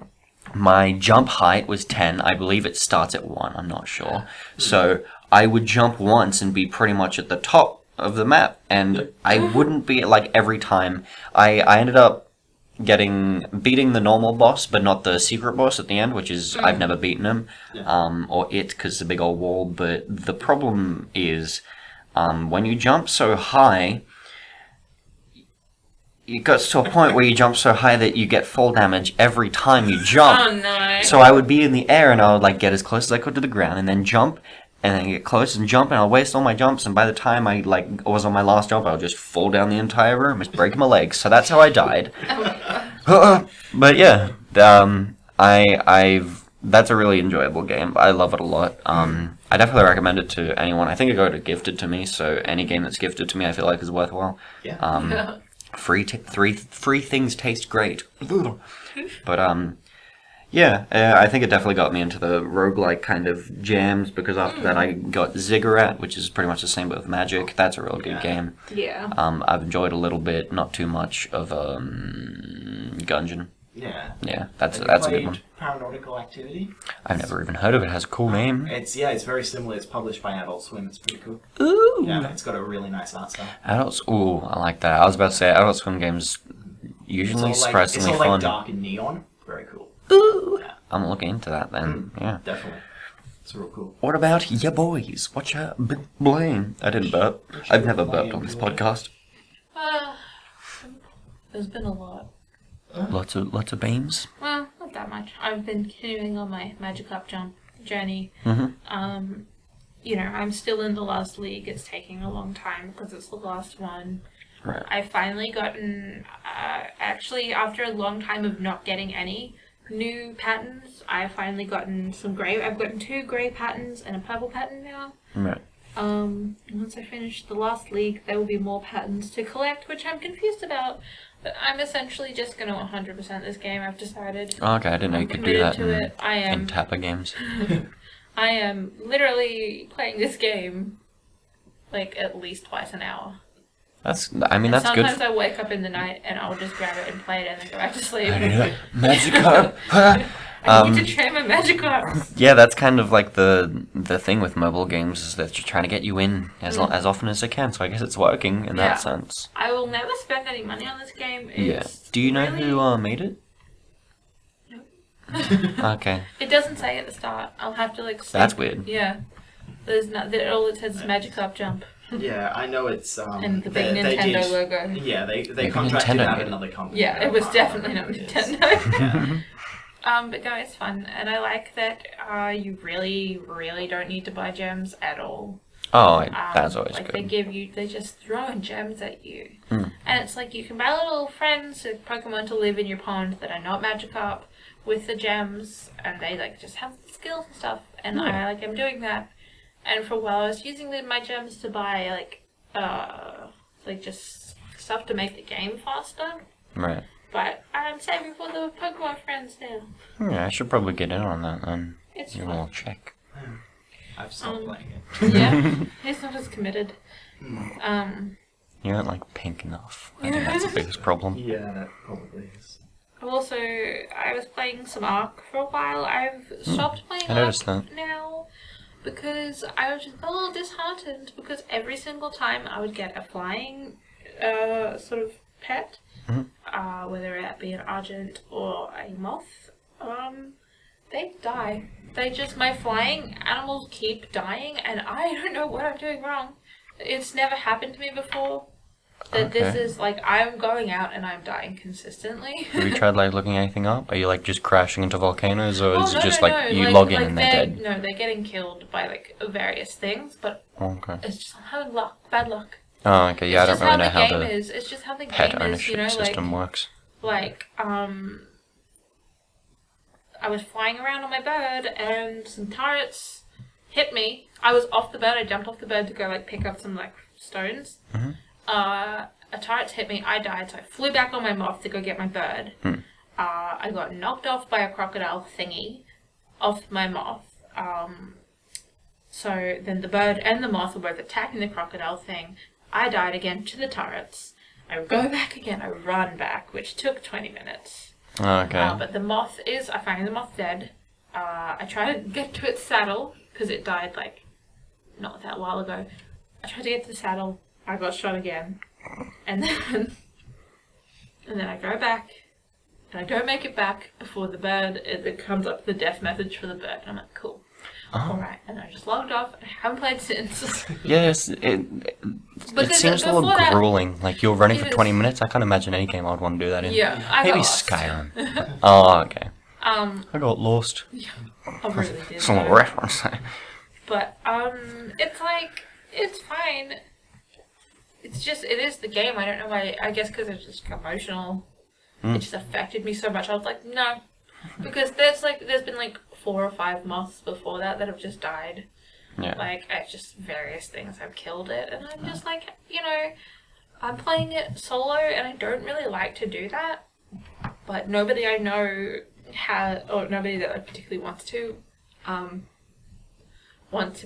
S3: my jump height was 10. I believe it starts at 1. I'm not sure. So I would jump once and be pretty much at the top of the map. And I wouldn't be like every time. I ended up beating the normal boss, but not the secret boss at the end, which is I've never beaten him, or it, because it's a big old wall. But the problem is, when you jump so high, it gets to a point where you jump so high that you get fall damage every time you jump.
S4: Oh no.
S3: So I would be in the air and I would like get as close as I could to the ground and then jump. And then get close and jump, and I'll waste all my jumps. And by the time I was on my last jump, I'll just fall down the entire room, just breaking my legs. So that's how I died. But yeah, that's a really enjoyable game. I love it a lot. I definitely recommend it to anyone. I think it got gifted to me, so any game that's gifted to me, I feel like is worthwhile.
S2: Yeah.
S3: Free things taste great. But yeah, I think it definitely got me into the roguelike kind of jams, because after that I got Ziggurat, which is pretty much the same but with magic. That's a real good game.
S4: Yeah.
S3: I've enjoyed a little bit, not too much, of Gungeon.
S2: Yeah.
S3: Yeah, that's
S2: Have
S3: a
S2: you
S3: good one.
S2: played Paranautical Activity?
S3: I've never even heard of it. It has a cool name.
S2: It's very similar. It's published by Adult Swim. It's pretty cool.
S3: Ooh.
S2: Yeah, it's got a really nice art style.
S3: Adults. Ooh, I like that. I was about to say Adult Swim games usually surprisingly
S2: it's all
S3: fun.
S2: dark and neon. Very cool.
S3: Ooh.
S2: Yeah.
S3: I'm looking into that then. Yeah.
S2: Definitely. It's real cool.
S3: What about ya boys? What ya bling? I didn't burp. I've never burped on this podcast.
S4: There's been a lot.
S3: Lots of beams.
S4: Well, not that much. I've been continuing on my Magikarp jump journey.
S3: Mm-hmm.
S4: You know, I'm still in the last league. It's taking a long time because it's the last one.
S3: Right.
S4: I've finally gotten, actually, after a long time of not getting any new patterns, I've finally gotten some grey. I've gotten 2 grey patterns and a purple pattern now.
S3: Right.
S4: Once I finish the last league, there will be more patterns to collect, which I'm confused about. But I'm essentially just going to 100% this game, I've decided.
S3: Oh, okay, I didn't know you
S4: I'm
S3: could do that
S4: committed to it. I am.
S3: in Tapper games.
S4: I am literally playing this game like at least twice an hour.
S3: That's good.
S4: Sometimes I wake up in the night and I'll just grab it and play it and then go back to sleep.
S3: Magikarp.
S4: I need to train my Magikarp.
S3: Yeah, that's kind of like the thing with mobile games, is that you're trying to get you in as often as they can. So I guess it's working in that sense.
S4: I will never spend any money on this game.
S3: Yeah. Do you know who made it? Okay.
S4: It doesn't say at the start. I'll have to like.
S3: That's weird.
S4: Yeah. There's not. All it says is Magikarp jump.
S2: Yeah, I know it's
S4: and the big Nintendo logo.
S2: Yeah, they
S3: Maybe
S2: contracted
S3: Nintendo
S2: out
S3: did.
S2: another company.
S4: Yeah, it was definitely not
S2: Nintendo.
S4: Nintendo. But no, it's fun, and I like that you really, really don't need to buy gems at all.
S3: Oh, that's always
S4: like
S3: good.
S4: they just throw in gems at you. And it's like you can buy little friends, Pokemon to live in your pond that are not Magikarp with the gems, and they like just have the skills and stuff, and I am doing that. And for a while I was using my gems to buy like just stuff to make the game faster.
S3: Right.
S4: But I'm saving for the Pokemon friends now.
S3: Yeah, I should probably get in on that then.
S4: It's
S3: You
S4: fun.
S3: will check.
S2: I've stopped playing it.
S4: Yeah, he's not as committed.
S3: You aren't like pink enough. I think that's the biggest problem.
S2: Yeah, that probably is.
S4: Also, I was playing some Ark for a while. I've stopped playing
S3: I noticed
S4: Ark
S3: that.
S4: now because I was just a little disheartened because every single time I would get a flying sort of pet, whether it be an Argent or a Moth, they die. My flying animals keep dying, and I don't know what I'm doing wrong. It's never happened to me before. That this is like I'm going out and I'm dying consistently.
S3: Have you tried like looking anything up? Are you like just crashing into volcanoes, or is it just
S4: no.
S3: like you log in and they're dead?
S4: No, they're getting killed by like various things, but
S3: Okay.
S4: it's just I'm having luck, bad luck.
S3: Oh, okay. Yeah, I don't really know how the
S4: It's just how the
S3: pet
S4: game is,
S3: ownership
S4: you know,
S3: system works.
S4: I was flying around on my bird and some turrets hit me. I was off the bird. I jumped off the bird to go like pick up some like stones. A turret hit me. I died, so I flew back on my moth to go get my bird. I got knocked off by a crocodile thingy off my moth. So then the bird and the moth were both attacking the crocodile thing. I died again to the turrets. I go back again. I run back, which took 20 minutes.
S3: Okay.
S4: But the moth I find the moth dead. I try to get to its saddle, because it died, like, not that while ago. I tried to get to the saddle. I got shot again. And then I go back. And I don't make it back before the bird, it comes up the death message for the bird. And I'm like, cool. Alright. And I just logged off. I haven't played since.
S3: Yes, it seems a little grueling. Like, you're running for 20 minutes. I can't imagine any game I'd want to do that in.
S4: Yeah, I
S3: Maybe
S4: got lost.
S3: Skyrim. Oh, okay.
S4: I
S3: got lost.
S4: Yeah, I really did.
S3: It's a little reference.
S4: But, it's like, it's fine. It's just, it is the game. I don't know why, I guess because it's just emotional. It just affected me so much. I was like, no. Because there's been like 4 or 5 moths before that have just died.
S3: Yeah.
S4: Like, it's just various things have killed it. And I'm just like, you know, I'm playing it solo and I don't really like to do that. But nobody I know or nobody that I particularly wants to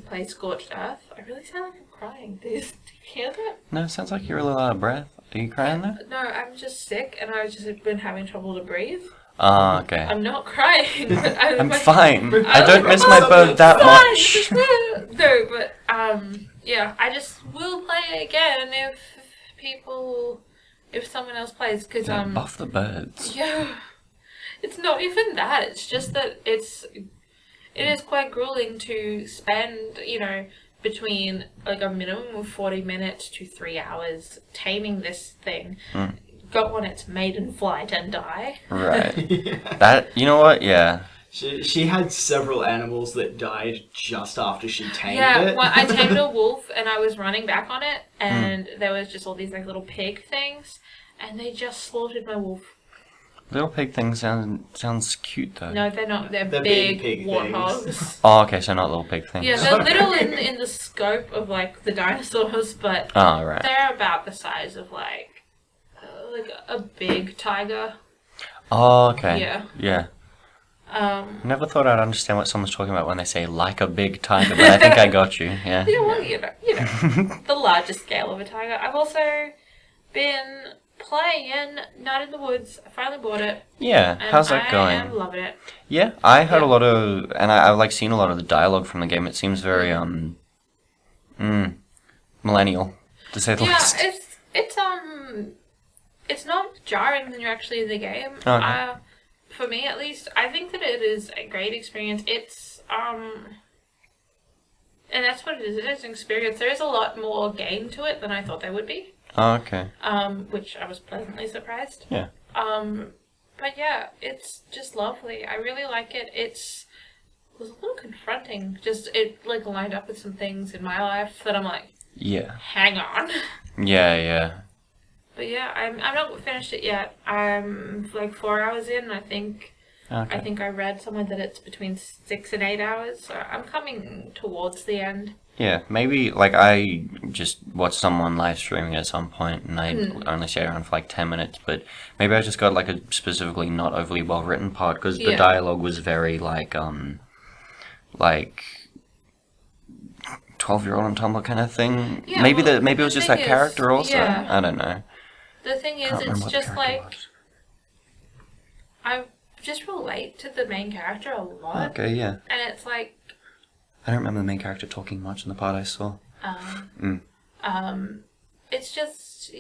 S4: play Scorched Earth. I really sound like I'm crying. Do you hear that?
S3: No, it sounds like you're a little out of breath. Are you crying there?
S4: No, I'm just sick and I've just been having trouble to breathe.
S3: Oh, okay.
S4: I'm not crying. But
S3: I'm fine. I don't miss my bird that much.
S4: No, but yeah, I just will play it again if someone else plays, because
S3: Buff the birds.
S4: yeah, it's not even that. It's just that it is quite grueling to spend, you know, between like a minimum of 40 minutes to 3 hours taming this thing. Go on its maiden flight and die.
S3: Right.
S2: Yeah.
S3: That, you know what? Yeah.
S2: She had several animals that died just after she tamed
S4: Yeah,
S2: it.
S4: well, I tamed a wolf and I was running back on it, and there was just all these like little pig things, and they just slaughtered my wolf.
S3: Little pig things sounds cute though.
S4: No, they're not. They're
S2: They're
S4: big
S2: big pig
S4: warthogs.
S2: things.
S3: Oh, okay, so not little pig things.
S4: Yeah, they're little in the scope of like the dinosaurs, but
S3: Oh, right.
S4: they're about the size of like a big tiger.
S3: Oh, okay.
S4: Yeah.
S3: Yeah. Never thought I'd understand what someone's talking about when they say like a big tiger, but I think I got you. Yeah.
S4: Yeah, well, you know, the larger scale of a tiger. I've also been playing Night in the Woods. I finally bought it.
S3: Yeah.
S4: And
S3: How's that going?
S4: I am loving it.
S3: Yeah, I heard
S4: Yeah.
S3: a lot of, and I've like seen a lot of the dialogue from the game. It seems very millennial, to say the
S4: Yeah,
S3: least.
S4: it's not jarring when you're actually in the game.
S3: Okay.
S4: For me at least, I think that it is a great experience. It's and that's what it is. It is an experience. There is a lot more game to it than I thought there would be.
S3: Oh, okay.
S4: Which I was pleasantly surprised.
S3: Yeah.
S4: But yeah, it's just lovely. I really like it. It was a little confronting. Just it like lined up with some things in my life that I'm like,
S3: Yeah.
S4: hang on.
S3: Yeah.
S4: But yeah, I'm not finished it yet. I'm like 4 hours in. I think
S3: Okay.
S4: I read somewhere that it's between 6 and 8 hours. So I'm coming towards the end.
S3: Yeah, maybe, like, I just watched someone live streaming at some point, and I only stayed around for, like, 10 minutes, but maybe I just got, like, a specifically not overly well-written part, because the
S4: Yeah.
S3: dialogue was very, like, 12-year-old on Tumblr kind of thing.
S4: Yeah,
S3: maybe
S4: well,
S3: maybe it was
S4: the
S3: just
S4: thing
S3: that
S4: is,
S3: character also.
S4: yeah.
S3: I don't know.
S4: The thing is,
S3: Can't remember
S4: it's
S3: what the
S4: just
S3: character
S4: like
S3: was.
S4: I just relate to the main character a lot,
S3: Okay, yeah.
S4: and it's like
S3: I don't remember the main character talking much in the part I saw.
S4: it's just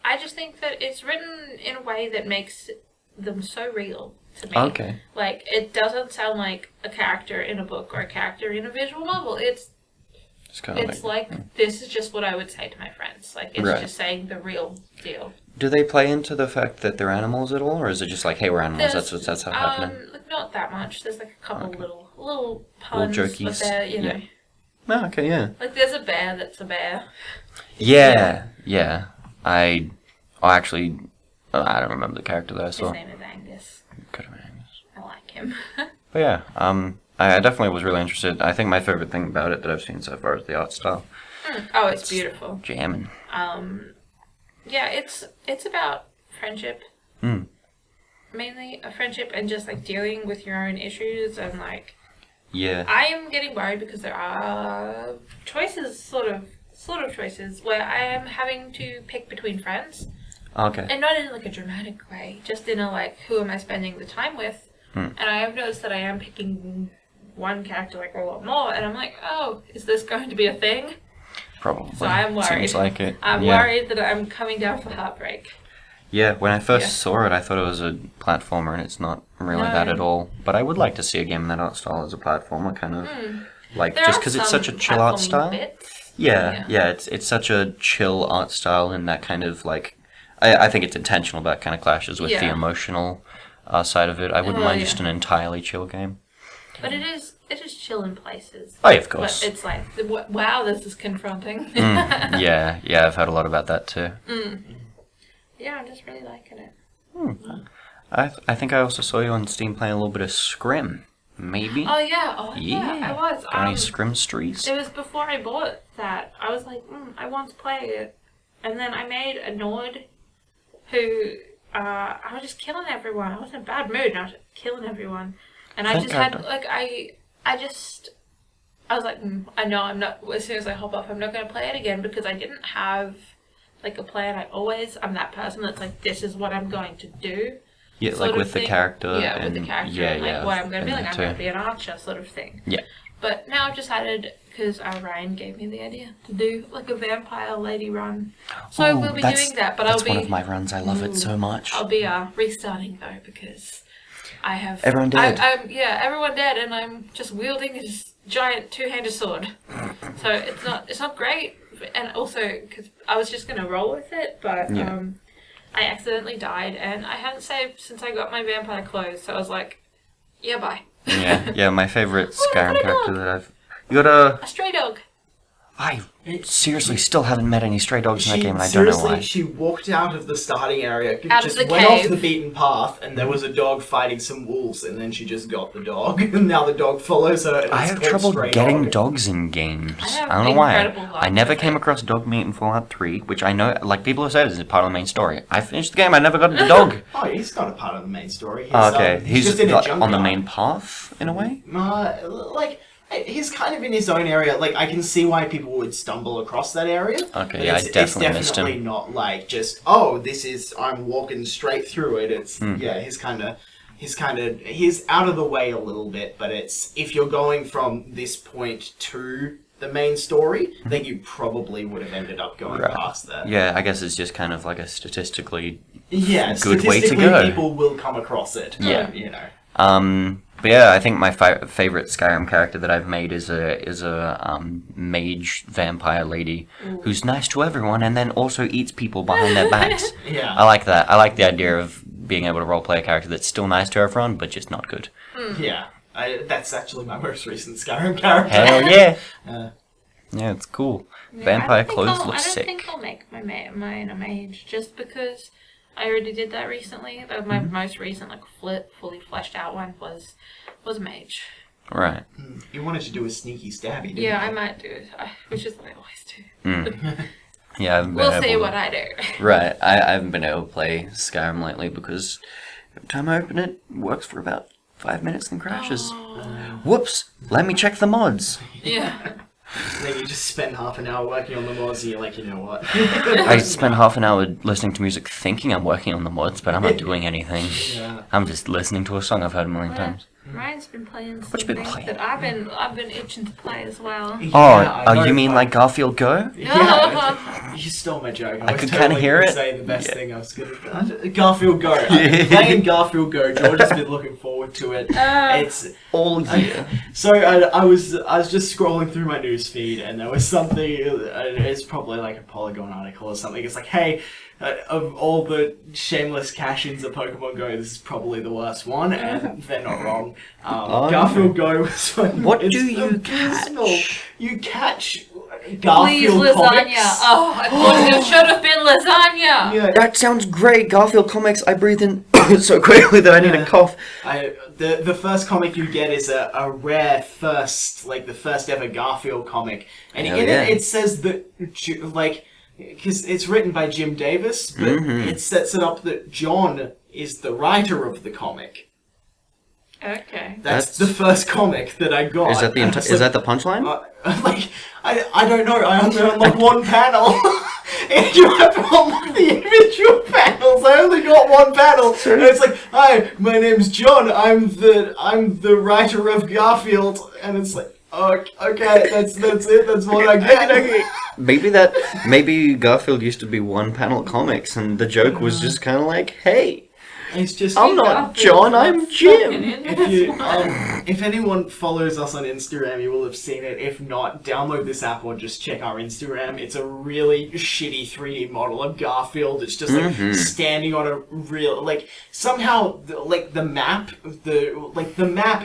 S4: I just think that it's written in a way that makes them so real to me.
S3: Okay.
S4: Like, it doesn't sound like a character in a book or a character in a visual novel. It's
S3: kind of
S4: this is just what I would say to my friends. Like, it's
S3: Right.
S4: just saying the real deal.
S3: Do they play into the fact that they're animals at all, or is it just like, hey, we're animals? That's how happening.
S4: Like, not that much. There's like a couple
S3: Okay.
S4: little puns,
S3: Little
S4: but
S3: jokies.
S4: they're, you know.
S3: Yeah. Oh, okay, yeah.
S4: Like, there's a bear that's a bear.
S3: Yeah. I don't remember the character that I
S4: His
S3: saw.
S4: name is Angus.
S3: Could have been Angus.
S4: I like him.
S3: But yeah, I definitely was really interested. I think my favorite thing about it that I've seen so far is the art style.
S4: Oh, it's beautiful.
S3: Jamming.
S4: Yeah, it's about friendship. Mainly a friendship and just like dealing with your own issues and like.
S3: Yeah.
S4: I am getting worried because there are choices, sort of choices where I am having to pick between friends.
S3: Okay.
S4: And not in like a dramatic way, just in a like, who am I spending the time with? And I have noticed that I am picking one character like a lot more, and I'm like, oh, is this going to be a thing?
S3: Probably.
S4: So I'm worried.
S3: Seems like it.
S4: I'm
S3: yeah.
S4: worried that I'm coming down for heartbreak.
S3: Yeah, when I first
S4: Yeah.
S3: saw it, I thought it was a platformer, and it's not really
S4: No.
S3: that at all. But I would like to see a game in that art style as a platformer, kind of like
S4: There
S3: just
S4: are
S3: because it's
S4: some
S3: such a chill art
S4: platforming
S3: style.
S4: bits.
S3: Yeah, it's such a chill art style, and that kind of like, I think it's intentional, but it kind of clashes with the
S4: Yeah.
S3: emotional side of it. I wouldn't
S4: Oh,
S3: mind
S4: yeah.
S3: just an entirely chill game.
S4: But it is chill in places.
S3: Oh, yeah, of course.
S4: But it's like, wow, this is confronting.
S3: Yeah, I've heard a lot about that too.
S4: Yeah, I'm just really liking it.
S3: I think I also saw you on Steam playing a little bit of Scrim, maybe?
S4: Oh yeah, I was.
S3: Got any Scrim streets?
S4: It was before I bought that. I was like, I want to play it. And then I made a Nord who, I was just killing everyone. I was in a bad mood and I was killing everyone. And I
S3: Thank
S4: just
S3: God.
S4: had, like, I was like, I know I'm not, as soon as I hop off, I'm not going to play it again because I didn't have, like, a plan. I'm that person that's like, this is what I'm going to do.
S3: Yeah,
S4: sort
S3: like
S4: of
S3: with the
S4: thing.
S3: character.
S4: Yeah, with
S3: and,
S4: the character.
S3: Yeah,
S4: and, like,
S3: yeah.
S4: what I'm going to be
S3: been
S4: like, I'm
S3: there
S4: going to
S3: too.
S4: be an archer sort of thing.
S3: Yeah.
S4: But now I've decided, because Ryan gave me the idea to do like a vampire lady run. So
S3: Ooh,
S4: we'll be
S3: that's-
S4: doing that, but
S3: That's
S4: I'll
S3: one
S4: be
S3: of my runs. I love it so much.
S4: I'll be restarting though because I have
S3: Everyone dead.
S4: Everyone dead, and I'm just wielding this giant two-handed sword. So it's not great, and also because I was just gonna roll with it, but
S3: Yeah.
S4: I accidentally died, and I hadn't saved since I got my vampire clothes. So I was like, yeah, bye.
S3: Yeah, my favorite
S4: Oh, I
S3: Skyrim
S4: got a
S3: character
S4: dog.
S3: that I've... You got
S4: A stray dog.
S3: I seriously still haven't met any stray dogs in that
S2: She
S3: game, and I don't know
S2: seriously,
S3: why.
S2: she walked out of the starting area,
S4: Out of
S2: just
S4: the
S2: went off
S4: cave.
S2: the beaten path, and there was a dog fighting some wolves, and then she just got the dog, and now the dog follows her. And
S3: I
S2: it's
S3: have
S2: called
S3: trouble
S2: Stray
S3: getting
S2: Dog.
S3: dogs in games.
S4: I have
S3: don't know why.
S4: incredible luck
S3: I never
S4: with
S3: came
S4: it.
S3: across dog meat in Fallout 3, which I know, like, people have said is part of the main story. I finished the game, I never got the dog.
S2: Oh, he's not a part of the main story. He's,
S3: Oh, okay,
S2: he's just in a
S3: like,
S2: junkyard.
S3: on the main path, in a way?
S2: Like, he's kind of in his own area. Like, I can see why people would stumble across that area.
S3: Okay,
S2: but
S3: yeah, I
S2: it's
S3: definitely missed him.
S2: definitely not like just, oh, I'm walking straight through it. It's
S3: Hmm.
S2: yeah, he's out of the way a little bit. But it's if you're going from this point to the main story, then you probably would have ended up going
S3: Right.
S2: past that.
S3: Yeah, I guess it's just kind of like a statistically...
S2: Yeah,
S3: Good way to
S2: statistically,
S3: go.
S2: people will come across it.
S3: Yeah.
S2: You know.
S3: But yeah, I think my favorite Skyrim character that I've made is a mage vampire lady who's nice to everyone and then also eats people behind their backs.
S2: Yeah.
S3: I like that. I like the idea of being able to roleplay a character that's still nice to everyone, but just not good.
S2: Yeah. That's actually my most recent Skyrim character.
S3: Hell yeah!
S2: Uh,
S3: Yeah, it's cool.
S4: Yeah,
S3: Vampire
S4: I don't think
S3: clothes
S4: I'll-
S3: look
S4: I don't
S3: sick.
S4: think I'll make mine a mage just because I already did that recently. My most recent, like, fully fleshed out one was mage.
S3: Right.
S2: You wanted to do a sneaky stabby, didn't
S4: Yeah,
S2: you?
S4: I might do it, which is what I always do.
S3: Yeah, I haven't been
S4: We'll
S3: able
S4: see
S3: to-
S4: what I do.
S3: Right, I haven't been able to play Skyrim lately because every time I open it, it works for about 5 minutes and crashes. Whoops! Let me check the mods.
S4: Yeah.
S2: And then you just spend half an hour working on the mods and you're like, you know what?
S3: I spend half an hour listening to music thinking I'm working on the mods, but I'm not doing anything.
S2: Yeah.
S3: I'm just listening to a song I've heard a million times.
S4: Ryan's been playing
S3: What you
S4: something
S3: been playing?
S4: that I've been itching to play as well.
S3: Oh, you mean like Garfield Go?
S2: Yeah, you stole my joke.
S3: I
S2: was
S3: could kinda
S2: totally
S3: hear
S2: gonna
S3: it.
S2: Say the best thing I was gonna. Garfield Go. I've been playing Garfield Go. George has been looking forward to it. It's
S3: All year.
S2: so I was just scrolling through my news feed and there was something. It's probably like a Polygon article or something. It's like, hey. Of all the shameless cash-ins of Pokemon Go, this is probably the worst one, and they're not wrong. Garfield Go was fun.
S3: What
S2: It's
S3: do you
S2: abysmal.
S3: catch?
S2: You catch
S4: Please,
S2: Garfield
S4: lasagna.
S2: comics.
S4: Oh, I thought it should have been lasagna.
S2: Yeah,
S3: That sounds great, Garfield comics. I breathe in so quickly that I need a cough.
S2: the first comic you get is a rare first, like the first ever Garfield comic, and
S3: Hell
S2: in
S3: yeah.
S2: it says that like. Because it's written by Jim Davis, but it sets it up that John is the writer of the comic.
S4: Okay.
S2: That's the first comic that I got.
S3: Is that the is that the punchline?
S2: Like I don't know. I only unlocked one panel, and you have to unlock the individual panels. I only got one panel, and it's like, hi, my name's John. I'm the writer of Garfield, and it's like, okay, that's it. That's what I get.
S3: Maybe Garfield used to be one panel comics, and the joke was just kind of like, hey,
S2: It's just
S3: I'm not John, I'm Jim.
S2: if anyone follows us on Instagram, you will have seen it. If not, download this app or just check our Instagram. It's a really shitty 3D model of Garfield. It's just like standing on a real somehow the map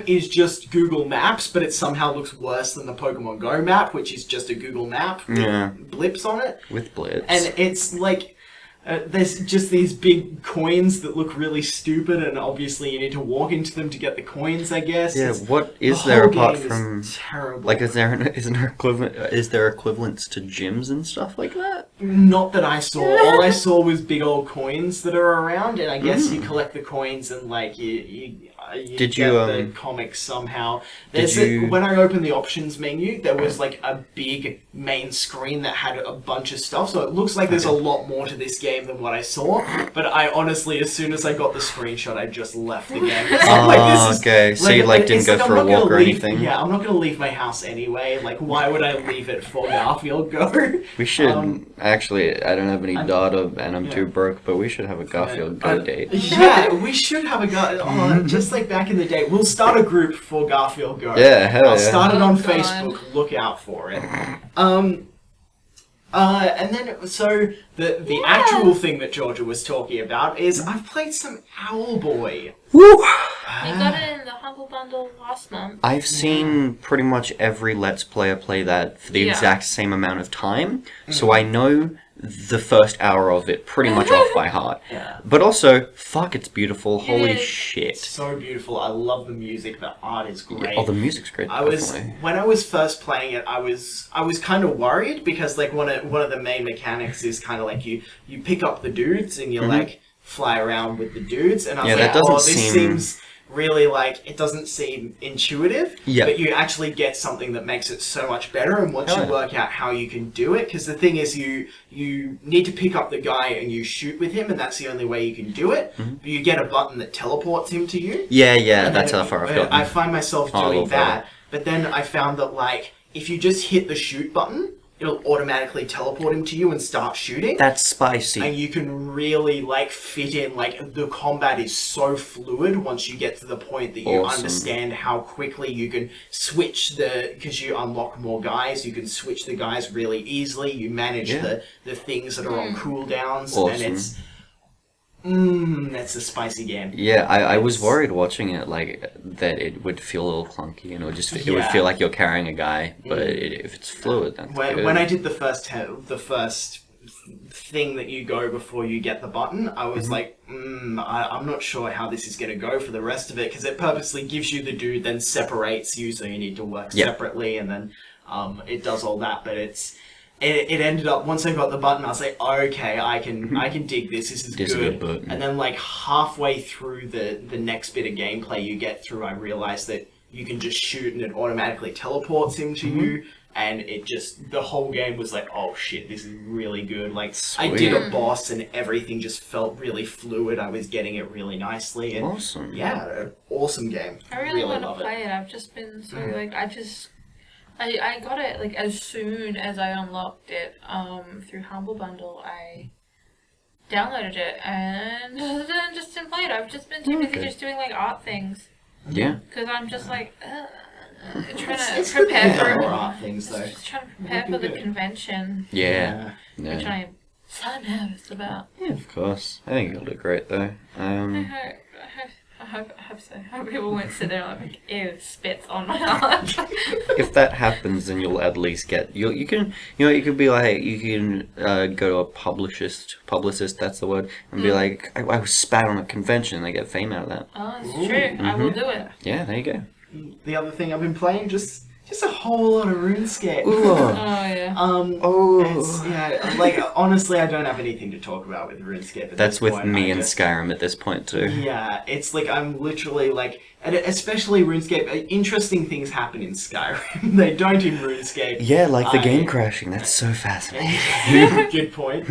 S2: is just Google Maps, but it somehow looks worse than the Pokemon Go map, which is just a Google map with blips on it.
S3: With blips.
S2: And it's like. There's just these big coins that look really stupid, and obviously you need to walk into them to get the coins, I guess.
S3: Yeah, what is
S2: the
S3: there
S2: whole
S3: apart
S2: game
S3: from
S2: is terrible.
S3: like is there equivalents to gyms and stuff like that?
S2: Not that I saw. All I saw was big old coins that are around, and I guess you collect the coins and like you
S3: Did
S2: get
S3: you,
S2: the comics somehow.
S3: you-
S2: When I opened the options menu, there was like a big main screen that had a bunch of stuff, so it looks like there's a lot more to this game than what I saw. But I honestly, as soon as I got the screenshot, I just left the game.
S3: Okay. So you didn't go for a walk or anything?
S2: Yeah, I'm not gonna leave my house anyway. Like, why would I leave it for Garfield Go?
S3: We should actually. I don't have any data, and I'm too broke. But we should have a Garfield Go date.
S2: Yeah, we should have a just like back in the day. We'll start a group for Garfield Go.
S3: Yeah, hell
S2: I'll
S3: yeah.
S2: start it on
S4: God.
S2: Facebook. Look out for it. And then so the actual thing that Georgia was talking about is I've played some Owlboy.
S3: Woo!
S4: You got it in the Humble Bundle last month.
S3: I've seen pretty much every Let's Player play that for the exact same amount of time, so I know the first hour of it pretty much off by heart.
S2: Yeah.
S3: But also, fuck, it's beautiful. Holy
S4: is.
S3: shit.
S2: It's so beautiful. I love the music. The art is great.
S3: Oh, the music's great. Definitely.
S2: When I was first playing it, I was kind of worried because like one of the main mechanics is kind of like you pick up the dudes and you like fly around with the dudes, and I was like,
S3: that doesn't
S2: this seems really like it doesn't seem intuitive.
S3: Yeah.
S2: But you actually get something that makes it so much better, and once you work out how you can do it, because the thing is you need to pick up the guy and you shoot with him, and that's the only way you can do it. But you get a button that teleports him to you.
S3: Yeah,
S2: And
S3: that's
S2: then
S3: how far I've gotten.
S2: I find myself
S3: All
S2: doing
S3: over.
S2: that, but then I found that like if you just hit the shoot button, it'll automatically teleport him to you and start shooting.
S3: That's spicy.
S2: And you can really like fit in, like the combat is so fluid once you get to the point that you understand how quickly you can switch because you unlock more guys, you can switch the guys really easily, you manage the things that are on cooldowns, and it's that's a spicy game.
S3: Yeah, I was worried watching it, like, that it would feel a little clunky, and it would feel like you're carrying a guy, but if it's fluid, that's good.
S2: When I did the first thing that you go before you get the button, I was like, I'm not sure how this is going to go for the rest of it, because it purposely gives you the dude, then separates you, so you need to work separately, and then it does all that, but it's it ended up, once I got the button, I was like, okay, I can dig this. This is
S3: This is a
S2: good.
S3: good button.
S2: And then like halfway through the next bit of gameplay you get through, I realized that you can just shoot and it automatically teleports him to you. And it just, the whole game was like, oh shit, this is really good. Like, I did a boss and everything just felt really fluid. I was getting it really nicely. And
S3: Awesome.
S2: yeah, an awesome game.
S4: I really want to
S2: love
S4: play it. I've just been so like I got it like as soon as I unlocked it through Humble Bundle. I downloaded it and then just didn't play it. I've just been too busy just doing like art things.
S3: Yeah.
S4: Because I'm just like trying
S2: It's
S4: to
S2: good
S4: prepare
S2: to have
S4: for
S2: more art things though.
S4: just trying to prepare for the convention,
S3: Yeah.
S4: which
S3: Yeah.
S4: I'm so nervous about.
S3: Yeah, of course. I think you'll do great though.
S4: I hope so. I hope people won't sit there and like, ew, spits on my art.
S3: If that happens, then you'll at least get you can you could be like you can go to a publicist, that's the word, and be like I was spat on a convention and they get fame out of that.
S4: Oh, it's true. I will do it.
S3: Yeah, there you go.
S2: The other thing I've been playing, just a whole lot of RuneScape.
S3: Ooh.
S4: Oh yeah.
S2: It's, yeah, like honestly, I don't have anything to talk about with RuneScape. At
S3: That's
S2: this
S3: with
S2: point.
S3: me
S2: I
S3: and
S2: just-
S3: Skyrim at this point too.
S2: Yeah, it's like I'm literally like, and especially RuneScape. Interesting things happen in Skyrim. They don't in RuneScape.
S3: Yeah, like the
S2: I-
S3: game crashing. That's so fascinating.
S2: Good point.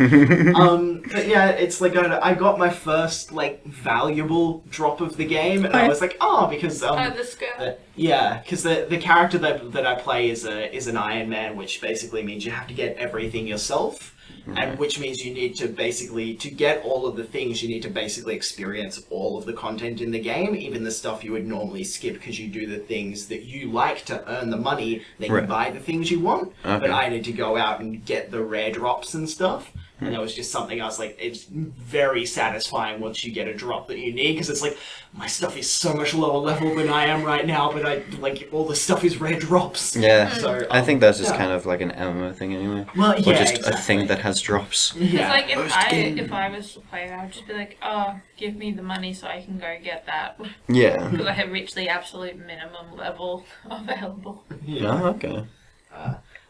S2: But yeah, it's like I got my first like valuable drop of the game, and I was like, because
S4: This girl.
S2: because the character that I play is an Iron Man, which basically means you have to get everything yourself. And which means you need to basically, to get all of the things, you need to basically experience all of the content in the game, even the stuff you would normally skip because you do the things that you like to earn the money, then you
S3: Right.
S2: buy the things you want.
S3: Okay.
S2: But I need to go out and get the rare drops and stuff. And that was just something I was like, it's very satisfying once you get a drop that you need, because it's like, my stuff is so much lower level than I am right now, but I like all the stuff is rare drops.
S3: Yeah,
S2: So
S3: I think that's just
S2: yeah.
S3: kind of like an MMO thing anyway.
S2: Well,
S3: Or
S2: yeah,
S3: just a
S2: exactly.
S3: thing that has drops.
S4: It's
S2: Yeah.
S4: like
S3: Most
S4: if I was to play it, I would just be like, oh, give me the money so I can go get that.
S3: Yeah.
S4: Because I have reached the absolute minimum level available.
S3: Oh, okay.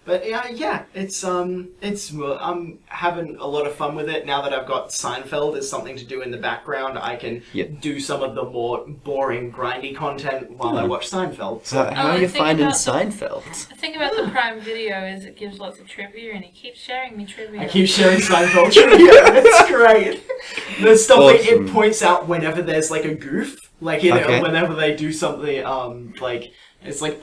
S2: But yeah, it's well, I'm having a lot of fun with it now that I've got Seinfeld as something to do in the background. I can
S3: Yep.
S2: do some of the more boring, grindy content while I watch Seinfeld. So
S3: How are
S4: the
S3: you
S4: thing
S3: finding
S4: about the-
S3: Seinfeld?
S4: The thing about the Prime Video is it gives lots of trivia, and he keeps sharing me trivia.
S2: I keep sharing Seinfeld trivia. It's great. The stuff like
S3: Awesome.
S2: it points out whenever there's like a goof, like
S3: Okay.
S2: whenever they do something, like. It's like,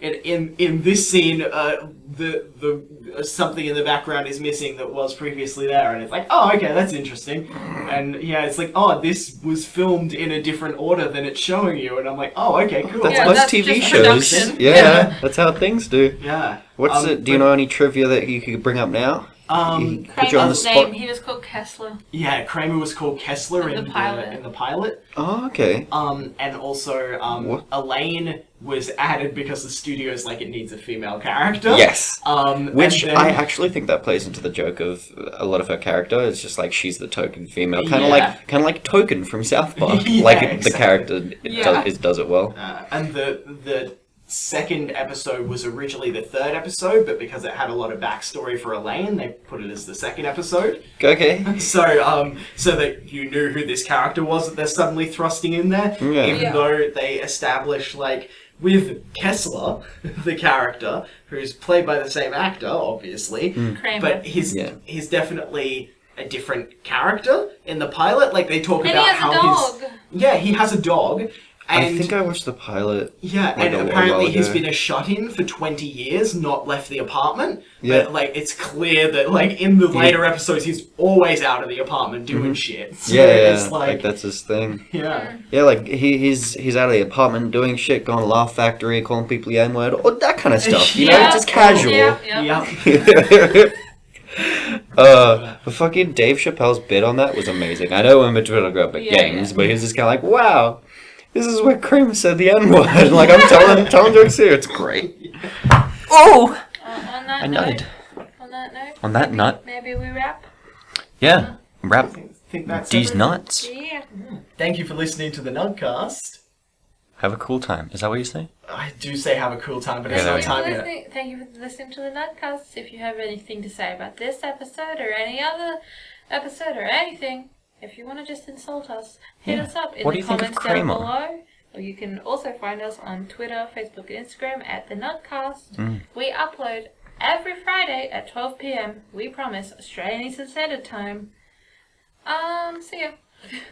S2: in this scene, the something in the background is missing that was previously there, and it's like, okay, that's interesting. And yeah, it's like, this was filmed in a different order than it's showing you, and I'm like, okay, cool.
S3: That's
S4: Yeah,
S3: most
S4: that's
S3: TV
S4: just
S3: shows.
S4: production.
S3: Yeah, that's how things do.
S2: Yeah.
S3: What's it? Do you know any trivia that you could bring up now? Put you on the
S4: Kramer's
S3: spot.
S4: name, he was called Kessler.
S2: Yeah, Kramer was called Kessler
S4: In the pilot.
S2: in the pilot.
S3: Oh, okay.
S2: And also,
S3: What?
S2: Elaine was added because the studio's like, it needs a female character.
S3: Yes. Which
S2: and then-
S3: I actually think that plays into the joke of a lot of her character. It's just like she's the token female, kind
S2: Yeah.
S3: of like Token from South Park.
S2: Yeah,
S3: like the
S2: exactly.
S3: character
S4: Yeah.
S3: does it well.
S2: And the second episode was originally the third episode, but because it had a lot of backstory for Elaine, they put it as the second episode.
S3: Okay.
S2: So that you knew who this character was that they're suddenly thrusting in there,
S3: Yeah.
S2: even
S4: Yeah.
S2: though they established, like, with Kessler, the character, who's played by the same actor, obviously,
S4: Kramer.
S2: but he's
S3: Yeah.
S2: definitely a different character in the pilot. Like, they talk
S4: And
S2: about
S4: he has
S2: how
S4: a dog.
S2: he has a dog. And
S3: I think I watched the pilot.
S2: yeah,
S3: like
S2: and
S3: a
S2: apparently
S3: while
S2: he's
S3: ago.
S2: been a shut-in for 20 years, not left the apartment.
S3: Yeah.
S2: But, like, it's clear that, like, in the later episodes, he's always out of the apartment doing shit. So
S3: Yeah,
S2: it's
S3: like that's his thing.
S2: yeah.
S3: Yeah, like he's out of the apartment doing shit, going to Laugh Factory, calling people the N-word, or that kind of stuff. You know,
S4: Yeah.
S3: just casual.
S4: Yeah.
S3: But fucking Dave Chappelle's bit on that was amazing. I know we're meant to go about
S4: Yeah,
S3: games,
S4: yeah.
S3: but he was just kind of like, wow, this is where Kramer said the N-word. Like, I'm telling jokes here. It's great. Oh!
S4: On that
S3: I
S4: note,
S3: nutted.
S4: on that note,
S3: On that
S4: maybe we wrap.
S3: Yeah. Wrap
S2: Think that's
S3: these
S2: everything.
S3: nuts.
S4: Yeah.
S2: Thank you for listening to the Nuggcast.
S3: Have a cool time. Is that what you say?
S2: I do say have a cool time, but
S3: Yeah,
S2: it's
S3: there
S2: not
S3: we go.
S2: time yet.
S4: Thank you for listening to the Nuggcast. If you have anything to say about this episode or any other episode or anything, if you want to just insult us, hit
S3: Yeah.
S4: us up in
S3: What do
S4: the
S3: you think of
S4: comments down
S3: Kramer?
S4: below. Or you can also find us on Twitter, Facebook, and Instagram at the Nuggcast.
S3: Mm.
S4: We upload every Friday at 12 p.m. We promise, Australian Eastern Standard Time. See ya.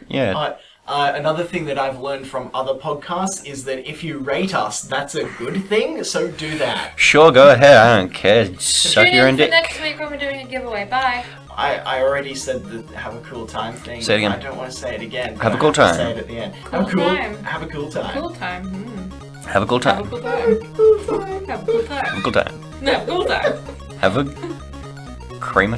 S3: Yeah.
S2: Another thing that I've learned from other podcasts is that if you rate us, that's a good thing, so do that.
S3: Sure, go ahead. I don't care. Suck
S4: Tune
S3: your
S4: in
S3: own
S4: for
S3: dick.
S4: next week when we're doing a giveaway. Bye.
S2: I already said the have a cool time thing.
S3: Say it again.
S2: I don't want to say it again.
S3: Have a
S2: but
S3: cool
S2: I have to
S3: time.
S2: Say it at the end.
S4: Cool time.
S2: Have a cool time.
S4: Cool time.
S3: Have a cool
S4: Have a
S3: time.
S4: cool time. Have a cool time.
S3: Have a cool time.
S4: No, cool time.
S3: Have a cream